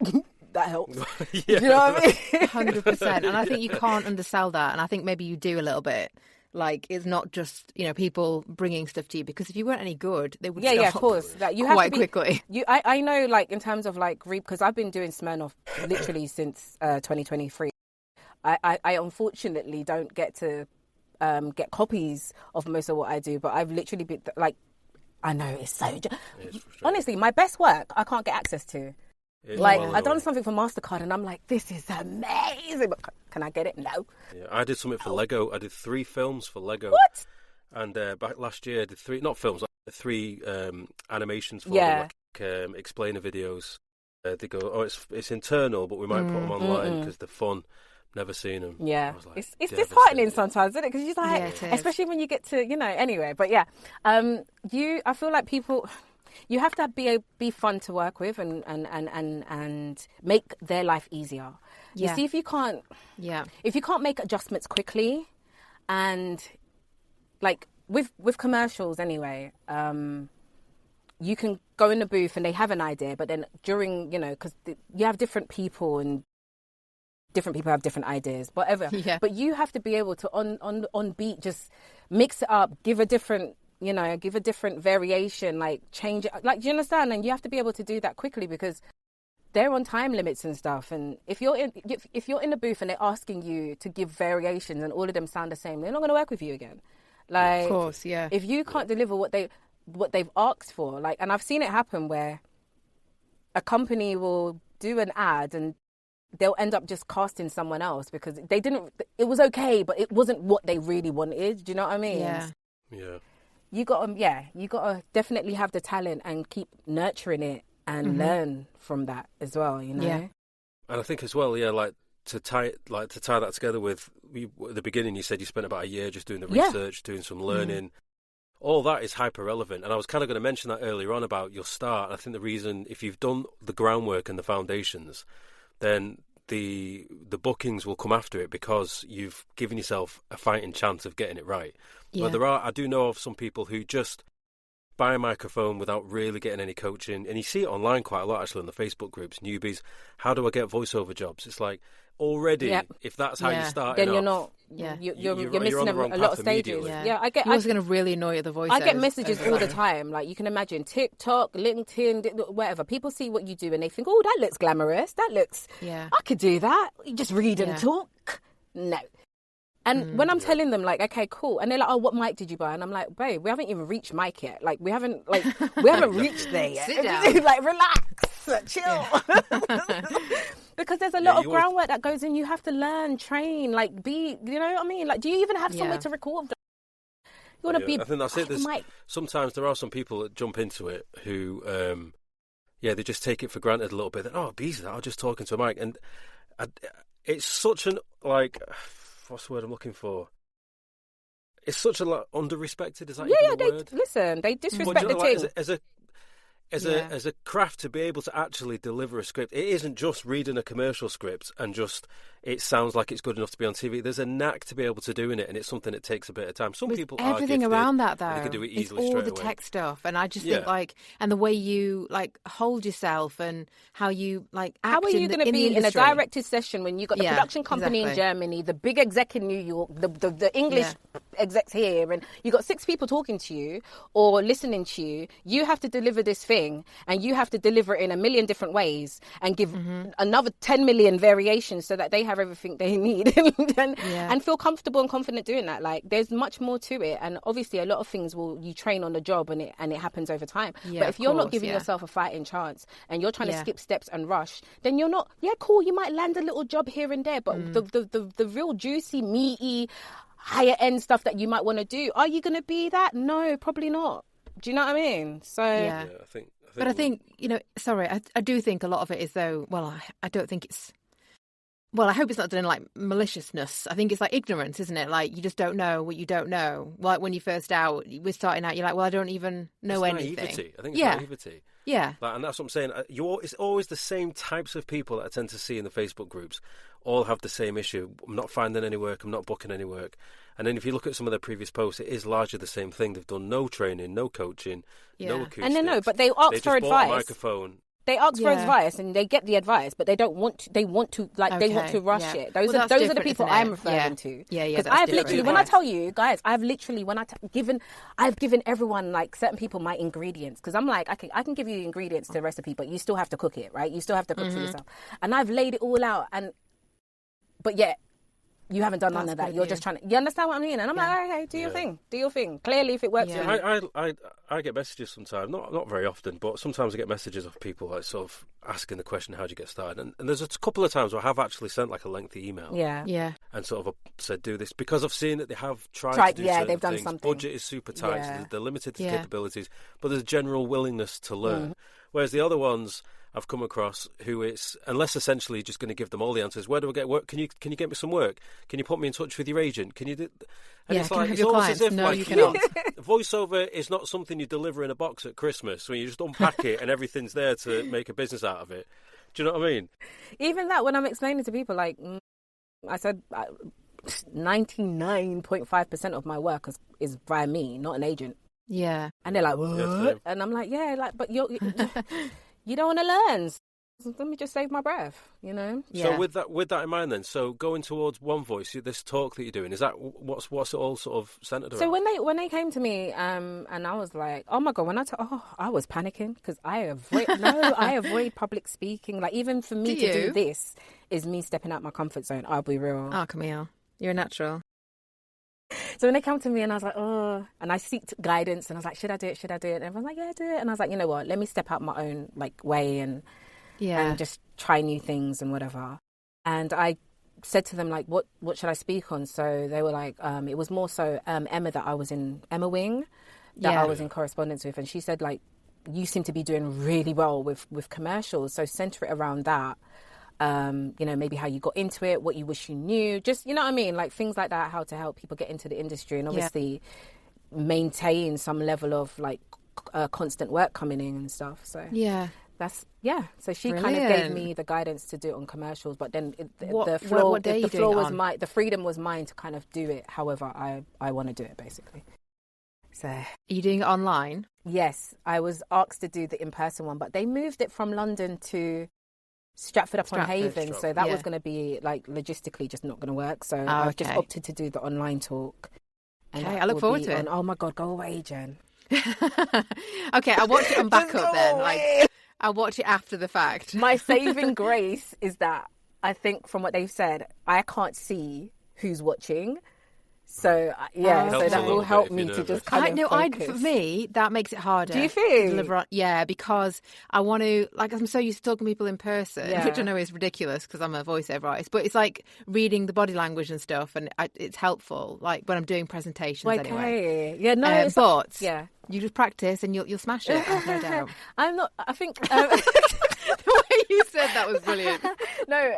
Speaker 3: That helps.
Speaker 1: You
Speaker 3: know what I mean?
Speaker 2: 100%. And I think you can't undersell that. And I think maybe you do a little bit. Like, it's not just, people bringing stuff to you, because if you weren't any good, they would stop.
Speaker 3: Yeah, of course. Like, you
Speaker 2: quite
Speaker 3: have to be,
Speaker 2: quickly.
Speaker 3: I know, like, in terms of, like, because I've been doing Smirnoff literally since 2023. I unfortunately don't get to get copies of most of what I do, but I've literally been, like, I know it's so... Honestly, my best work, I can't get access to. Like, I've done something for MasterCard and I'm like, this is amazing, but can I get it? No.
Speaker 1: Yeah, I did something for Lego. I did 3 films for Lego.
Speaker 3: What?
Speaker 1: And back last year I did 3, not films, like 3 animations for them, like explainer videos. They go, it's internal, but we might put them online because they're fun. Never seen them.
Speaker 3: Yeah, like, it's disheartening sometimes, isn't it? Because you're like, especially when you get to, anyway. But yeah, I feel like people... You have to be fun to work with and make their life easier. You see, if you can't make adjustments quickly, and like with commercials anyway, you can go in the booth and they have an idea, but then during, because you have different people and different people have different ideas, whatever. Yeah. But you have to be able to on beat just mix it up, give a different variation, like change it. Like, do you understand? And you have to be able to do that quickly because they're on time limits and stuff. And if you're in the booth and they're asking you to give variations and all of them sound the same, they're not going to work with you again. Like, of course, yeah. If you can't deliver what they've asked for, like, and I've seen it happen where a company will do an ad and they'll end up just casting someone else because it was okay, but it wasn't what they really wanted. Do you know what I mean?
Speaker 2: Yeah.
Speaker 1: Yeah.
Speaker 3: You gotta definitely have the talent and keep nurturing it and learn from that as well, Yeah.
Speaker 1: And I think as well, like to tie that together with at the beginning, you said you spent about a year just doing the research, doing some learning. All that is hyper relevant, and I was kind of going to mention that earlier on about your start. I think the reason, if you've done the groundwork and the foundations, then the bookings will come after it because you've given yourself a fighting chance of getting it right. Yeah. But I do know of some people who just buy a microphone without really getting any coaching, and you see it online quite a lot actually on the Facebook groups, newbies. How do I get voiceover jobs? It's like already, if that's how you start,
Speaker 3: then you're not. Yeah, you're missing a lot of stages. I
Speaker 2: was going to really annoy at the voiceover.
Speaker 3: I get messages all the time. Like, you can imagine TikTok, LinkedIn, whatever. People see what you do and they think, oh, that looks glamorous. That looks. Yeah. I could do that. You just read and talk. No. And when I'm telling them, like, okay, cool, and they're like, oh, what mic did you buy? And I'm like, babe, we haven't even reached mic yet. Like, we haven't reached there yet.
Speaker 2: Sit down.
Speaker 3: Like, relax, chill. Because there's a lot of groundwork that goes in. You have to learn, train, like, be, you know what I mean? Like, do you even have somewhere to record? You want to be.
Speaker 1: I think that's it. Sometimes there are some people that jump into it who, they just take it for granted a little bit. Oh, be easy, I'll just talk into a mic, and it's such an what's the word I'm looking for? It's such a under-respected. Is that even the word?
Speaker 3: Listen, they disrespect the thing.
Speaker 1: As a craft, to be able to actually deliver a script, it isn't just reading a commercial script and just it sounds like it's good enough to be on TV. There's a knack to be able to doing it, and it's something that takes a bit of time. Some people are
Speaker 2: everything around that though.
Speaker 1: They can do it easily.
Speaker 2: It's all
Speaker 1: the
Speaker 2: tech stuff, and I just think and the way you hold yourself and how you act. How
Speaker 3: are you going to be in a directed session when you got the production company in Germany, the big exec in New York, the English execs here, and you got 6 people talking to you or listening to you? You have to deliver this thing, and you have to deliver it in a million different ways, and give another 10 million variations so that they have everything they need and feel comfortable and confident doing that. Like, there's much more to it, and obviously a lot of things you train on the job, and it happens over time. But if you're not giving yourself a fighting chance and you're trying to skip steps and rush, then you're not. Yeah, cool, you might land a little job here and there, but the real juicy, meaty, higher end stuff that you might want to do. Are you going to be that? No, probably not. Do you know what I mean? So
Speaker 1: yeah, I
Speaker 2: think sorry, I do think a lot of it is though. Well, I don't think it's. Well, I hope it's not done in like maliciousness. I think it's like ignorance, isn't it? Like you just don't know what you don't know. Like when you first we're starting out, you're like, well, I don't even know anything.
Speaker 1: Naivety. I think it's naivety.
Speaker 2: Yeah.
Speaker 1: And that's what I'm saying. It's always the same types of people that I tend to see in the Facebook groups all have the same issue. I'm not finding any work. I'm not booking any work. And then if you look at some of their previous posts, it is largely the same thing. They've done no training, no coaching, no acoustics.
Speaker 3: And no, but they ask for advice.
Speaker 1: Bought a microphone.
Speaker 3: They ask for advice and they get the advice, but they don't want to. They want to they want to rush it. Those are the people I'm referring to.
Speaker 2: Yeah.
Speaker 3: Because I've literally, when I tell you guys, I've given everyone like certain people my ingredients because I'm like I can give you the ingredients to the recipe, but you still have to cook it, right? You still have to cook for yourself, and I've laid it all out, but yet. You haven't done none of that. You're just trying to... You understand what I mean? And I'm like, okay, do your thing. Do your thing. Clearly, if it works for you.
Speaker 1: I get messages sometimes, not very often, but sometimes I get messages of people like sort of asking the question, how do you get started? And there's a couple of times where I have actually sent like a lengthy email.
Speaker 3: Yeah.
Speaker 1: And sort of said, do this. Because I've seen that they have tried to do certain
Speaker 3: they've done
Speaker 1: things.
Speaker 3: something.
Speaker 1: Budget is super tight. So they're limited to capabilities. But there's a general willingness to learn. Whereas the other ones... I've come across who it's unless essentially just going to give them all the answers. Where do I get work? Can you get me some work? Can you put me in touch with your agent? Can you do? And it's like it's almost as if you cannot. Voiceover is not something you deliver in a box at Christmas when you just unpack it and everything's there to make a business out of it. Do you know what I mean?
Speaker 3: Even that when I'm explaining to people, like I said, 99.5% of my work is via me, not an agent.
Speaker 2: Yeah,
Speaker 3: and they're like, what? Yeah, and I'm like, but you're. You don't want to learn. Let me just save my breath, you know?
Speaker 1: So with that in mind then, so going towards One Voice, this talk that you're doing, is that what's it all sort of centered around?
Speaker 3: So when they came to me and I was like, oh my God, I was panicking because I avoid public speaking. Like even for me to do this is me stepping out my comfort zone. I'll be real.
Speaker 2: Oh, Camille, you're a natural.
Speaker 3: So when they come to me and I was like, oh, and I seeked guidance and I was like, should I do it? And everyone's like, yeah, do it. And I was like, you know what? Let me step out my own like way and just try new things and whatever. And I said to them like, what should I speak on? So they were like, it was more so Emma Wing that I was in correspondence with, and she said like, you seem to be doing really well with commercials, so center it around that. Maybe how you got into it, what you wish you knew, just, you know what I mean? Like things like that, how to help people get into the industry and obviously maintain some level of like constant work coming in and stuff. So so she kind of gave me the guidance to do it on commercials, but then the freedom was mine to kind of do it however I want to do it basically. So
Speaker 2: are you doing it online?
Speaker 3: Yes, I was asked to do the in-person one, but they moved it from London to Stratford-upon-Haven, so that was going to be like logistically just not going to work. So I've just opted to do the online talk.
Speaker 2: Okay, I look forward to it.
Speaker 3: Oh my God, go away, Jen.
Speaker 2: Okay, I'll watch it on backup then. Like, I'll watch it after the fact.
Speaker 3: My saving grace is that I think from what they've said, I can't see who's watching. So so that will help me to just kind of focus.
Speaker 2: For me, that makes it harder.
Speaker 3: Do you think?
Speaker 2: Because I want to, like, I'm so used to talking to people in person, which I know is ridiculous because I'm a voiceover artist, but it's like reading the body language and stuff, and it's helpful, like when I'm doing presentations anyway.
Speaker 3: Yeah, no,
Speaker 2: you just practice and you'll smash it, no doubt.
Speaker 3: I'm not, I think...
Speaker 2: The way you said that was brilliant.
Speaker 3: No,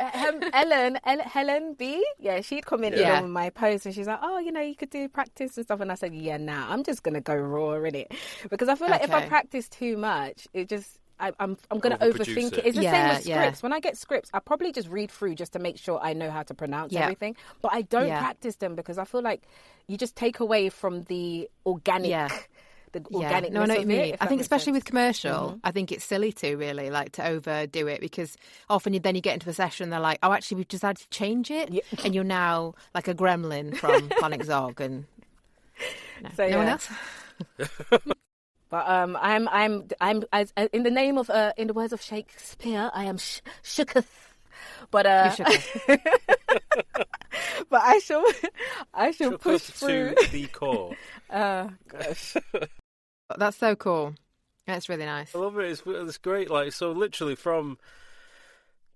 Speaker 3: Helen B, she'd commented on my post and she's like, oh, you could do practice and stuff. And I said, I'm just going to go raw in it. Because I feel like if I practice too much, it just, I'm going to overthink it. It's the same with scripts. When I get scripts, I probably just read through just to make sure I know how to pronounce everything. But I don't practice them because I feel like you just take away from the organic... The organicness
Speaker 2: I know what you mean. I think especially
Speaker 3: sense.
Speaker 2: With commercial, I think it's silly to really like to overdo it because often you get into a session and they're like, oh, actually we've decided to change it, and you're now like a gremlin from Planet Zog, and no one else.
Speaker 3: But I'm as in the name of in the words of Shakespeare, I am shooketh. But but I shall push through
Speaker 1: to the core.
Speaker 3: Gosh.
Speaker 2: That's so cool. That's really nice.
Speaker 1: I love it. It's great. Like, so literally from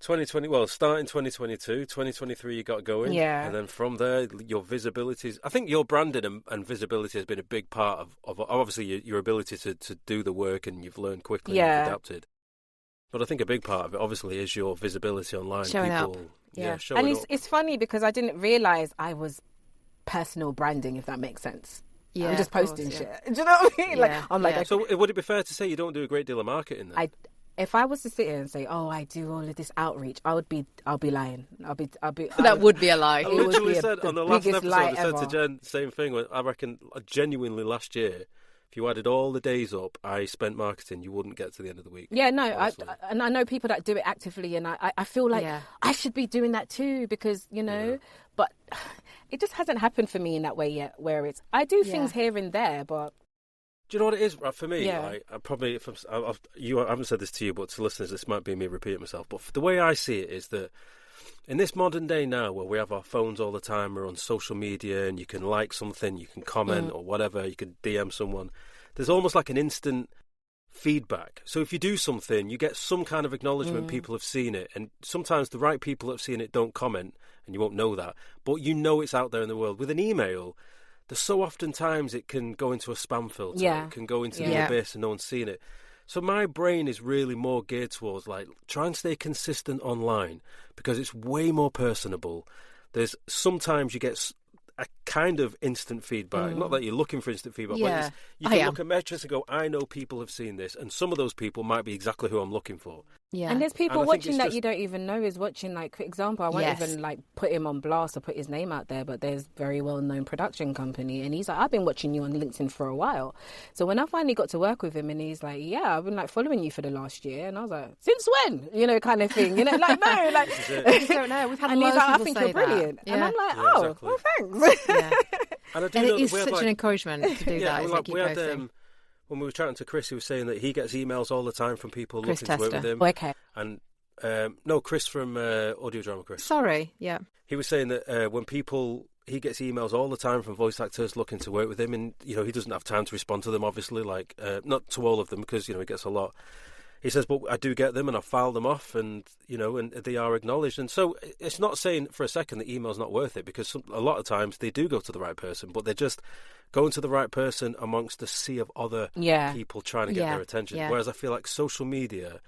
Speaker 1: 2020, well, starting 2022, 2023 you got going.
Speaker 3: Yeah.
Speaker 1: And then from there, your visibilities, I think your branding and visibility has been a big part of obviously your ability to do the work, and you've learned quickly and you've adapted. But I think a big part of it, obviously, is your visibility online.
Speaker 2: Showing up.
Speaker 1: Yeah, showing
Speaker 3: and
Speaker 1: up.
Speaker 3: It's funny because I didn't realise I was personal branding, if that makes sense. Yeah, I'm just posting shit. Do you know what I mean?
Speaker 2: Yeah.
Speaker 3: I'm like,
Speaker 1: So would it be fair to say you don't do a great deal of marketing then?
Speaker 3: If I was to sit here and say, "Oh, I do all of this outreach," I'll be lying.
Speaker 2: That would be a lie.
Speaker 1: I literally said
Speaker 3: the
Speaker 1: on the last episode, I said
Speaker 3: ever.
Speaker 1: to Jen, same thing. I reckon genuinely last year, if you added all the days up I spent marketing, you wouldn't get to the end of the week.
Speaker 3: Yeah, no, I know people that do it actively, and I feel like I should be doing that too, because but it just hasn't happened for me in that way yet. Where I do things here and there, but.
Speaker 1: Do you know what it is for me?
Speaker 3: Yeah.
Speaker 1: Like, I probably, I haven't said this to you, but to listeners, this might be me repeating myself. But the way I see it is that in this modern day now, where we have our phones all the time, we're on social media, and you can like something, you can comment or whatever, you can DM someone. There's almost like an instant feedback. So if you do something, you get some kind of acknowledgement. People have seen it, and sometimes the right people that have seen it don't comment, and you won't know that. But it's out there in the world. With an email, there's so often times it can go into a spam filter. It can go into the abyss and no one's seen it. So my brain is really more geared towards like try and stay consistent online, because it's way more personable. There's sometimes you get a kind of instant feedback. Not that you're looking for instant feedback, but you can look at metrics and go, I know people have seen this, and some of those people might be exactly who I'm looking for.
Speaker 3: Yeah. And there's people watching that you don't even know is watching. Like, for example, I won't even like put him on blast or put his name out there, but there's very well-known production company, and he's like, I've been watching you on LinkedIn for a while. So when I finally got to work with him, and he's like, I've been like following you for the last year, and I was like, since when? Kind of thing. Like, no, like
Speaker 2: I just don't know. We've had
Speaker 3: and
Speaker 2: a lot
Speaker 3: he's like,
Speaker 2: of
Speaker 3: I
Speaker 2: people
Speaker 3: think
Speaker 2: say
Speaker 3: you're brilliant,
Speaker 2: that.
Speaker 3: and I'm like,
Speaker 1: exactly.
Speaker 3: well, thanks.
Speaker 1: And I do
Speaker 2: and
Speaker 1: know
Speaker 2: it is
Speaker 1: we had,
Speaker 2: such an encouragement to do that.
Speaker 1: Like we had when we were chatting to Chris, he was saying that he gets emails all the time from people
Speaker 2: Chris
Speaker 1: looking to work with him.
Speaker 3: Okay.
Speaker 1: And no, Chris from Audio Drama Chris.
Speaker 2: Sorry, yeah.
Speaker 1: He was saying that when he gets emails all the time from voice actors looking to work with him, and he doesn't have time to respond to them, obviously, like not to all of them, because he gets a lot. He says, but I do get them, and I file them off, and and they are acknowledged. And so it's not saying for a second that email's not worth it, because a lot of times they do go to the right person, but they're just going to the right person amongst a sea of other people trying to get their attention. Yeah. Whereas I feel like social media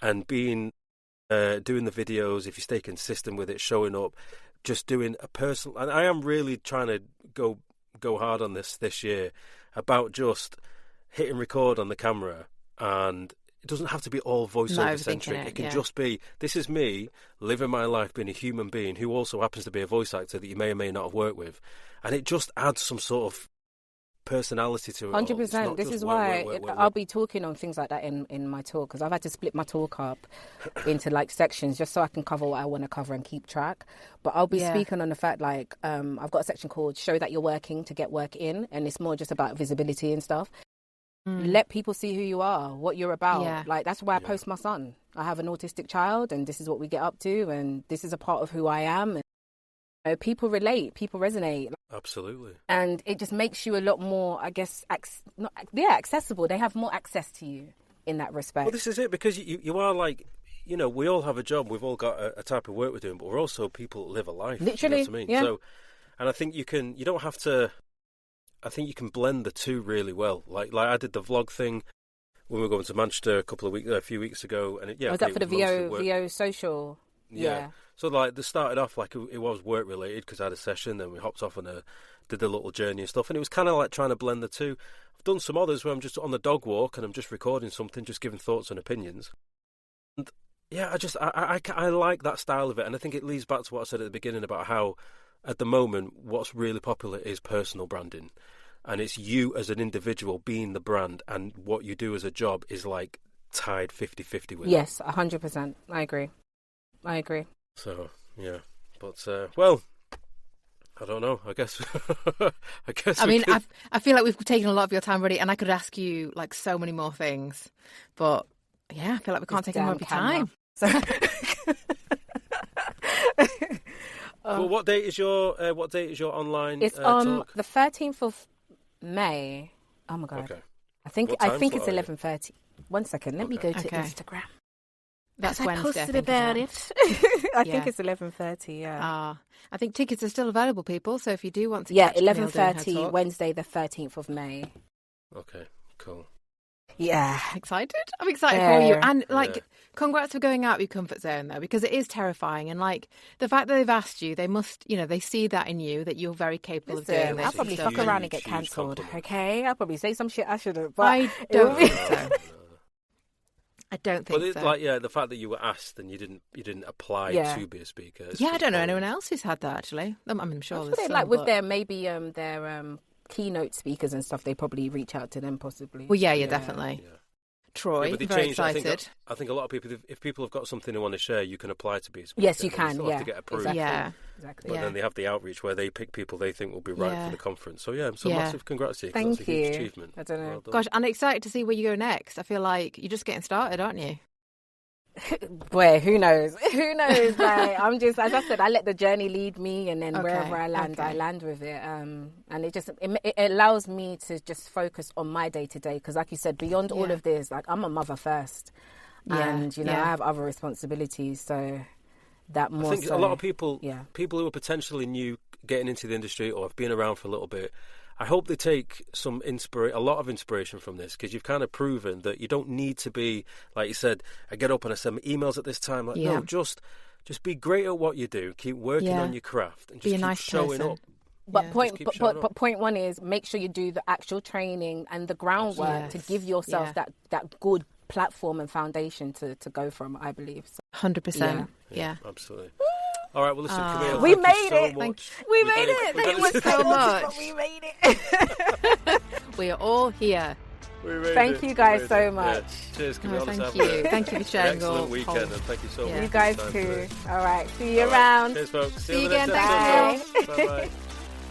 Speaker 1: and being doing the videos, if you stay consistent with it, showing up, just doing a personal. And I am really trying to go hard on this year about just hitting record on the camera, and it doesn't have to be all voiceover centric. It can just be, this is me living my life being a human being who also happens to be a voice actor that you may or may not have worked with, and it just adds some sort of personality to it.
Speaker 3: 100%. This is why I'll be talking on things like that in my talk, because I've had to split my talk up into like sections just so I can cover what I want to cover and keep track. But I'll be speaking on the fact like I've got a section called "Show That You're Working to Get Work In," and it's more just about visibility and stuff. Let people see who you are, what you're about. Yeah. Like, that's why I post my son. I have an autistic child, and this is what we get up to, and this is a part of who I am. And, people relate, people resonate.
Speaker 1: Absolutely. And
Speaker 3: it just makes you a lot more, I guess, accessible. They have more access to you in that respect.
Speaker 1: Well, this is it, because you are like, we all have a job. We've all got a type of work we're doing, but we're also people that live a life.
Speaker 3: Literally,
Speaker 1: you know what I mean?
Speaker 3: Yeah.
Speaker 1: So, and I think you don't have to. I think you can blend the two really well. Like I did the vlog thing when we were going to Manchester a few weeks ago, and
Speaker 3: was that for the VO social?
Speaker 1: Yeah. So like they started off like it was work related because I had a session, then we hopped off and did the little journey and stuff, and it was kind of like trying to blend the two. I've done some others where I'm just on the dog walk and I'm just recording something, just giving thoughts and opinions. And yeah, I like that style of it, and I think it leads back to what I said at the beginning about how at the moment what's really popular is personal branding. And it's you as an individual being the brand, and what you do as a job is like tied 50-50 with it.
Speaker 3: Yes, 100%. I agree.
Speaker 1: So, yeah. But, well, I don't know. I guess.
Speaker 2: I feel like we've taken a lot of your time already, and I could ask you like so many more things. But, yeah, I feel like we can't take any more of your time. So...
Speaker 1: Well, what date is your online
Speaker 3: It's
Speaker 1: on
Speaker 3: talk? The 13th of May. Oh my god!
Speaker 1: Okay.
Speaker 3: I think it's 11:30. 1 second. Let me go to Instagram.
Speaker 2: That's
Speaker 3: I
Speaker 2: Wednesday.
Speaker 3: posted about it. I think it's 11:30. Yeah.
Speaker 2: I think tickets are still available, people. So if you do want to,
Speaker 3: 11:30, Wednesday, the 13th of May.
Speaker 1: Okay, cool.
Speaker 2: Yeah, excited. I'm excited for you, and congrats for going out of your comfort zone, though, because it is terrifying. And like the fact that they've asked you, they must, they see that in you, that you're very capable of doing this.
Speaker 3: I'll probably fuck around and get cancelled. Okay, I'll probably say some shit I shouldn't. But
Speaker 2: I don't think so. I don't think so.
Speaker 1: But it's the fact that you were asked and you didn't apply to be a speaker.
Speaker 2: I don't know anyone else who's had that actually. I'm sure there's some,
Speaker 3: with their keynote speakers and stuff, they probably reach out to them possibly.
Speaker 2: Well, yeah, definitely. Yeah. Troy, very excited.
Speaker 1: I think a lot of people, if people have got something they want to share, you can apply to be a speaker.
Speaker 3: Yes, you can.
Speaker 1: You have to get approved.
Speaker 3: Exactly.
Speaker 2: Yeah,
Speaker 3: exactly.
Speaker 1: But then they have the outreach where they pick people they think will be right for the conference. So massive congrats to you.
Speaker 3: Thank
Speaker 1: that's a
Speaker 3: you.
Speaker 1: huge achievement.
Speaker 3: I don't know.
Speaker 1: Well done.
Speaker 2: Gosh, I'm excited to see where you go next. I feel like you're just getting started, aren't you?
Speaker 3: Boy, who knows? Who knows? Like, I'm just, as I said, I let the journey lead me, and then wherever I land, I land with it. And it allows me to just focus on my day to day. Because, like you said, beyond all of this, like I'm a mother first, and I have other responsibilities. So that more.
Speaker 1: I think a lot of people who are potentially new getting into the industry or have been around for a little bit, I hope they take a lot of inspiration from this, because you've kind of proven that you don't need to be, like you said, I get up and I send emails at this time. Like, no, just be great at what you do. Keep working on your craft and just keep showing up.
Speaker 3: But point one is make sure you do the actual training and the groundwork to give yourself that good platform and foundation to go from, I believe.
Speaker 2: 100%. Yeah.
Speaker 1: Absolutely. All right, well, listen, Camille,
Speaker 3: we made it.
Speaker 2: We made it. Thank you so much.
Speaker 3: But we made it.
Speaker 2: We are all here.
Speaker 3: Thank you guys so much.
Speaker 1: Yeah. Cheers, Camille.
Speaker 2: Thank you. Thank you for sharing.
Speaker 1: Excellent weekend, and thank you so much.
Speaker 3: You guys too. All right, see you around.
Speaker 1: Cheers, folks.
Speaker 2: See you again. Bye.
Speaker 1: Bye.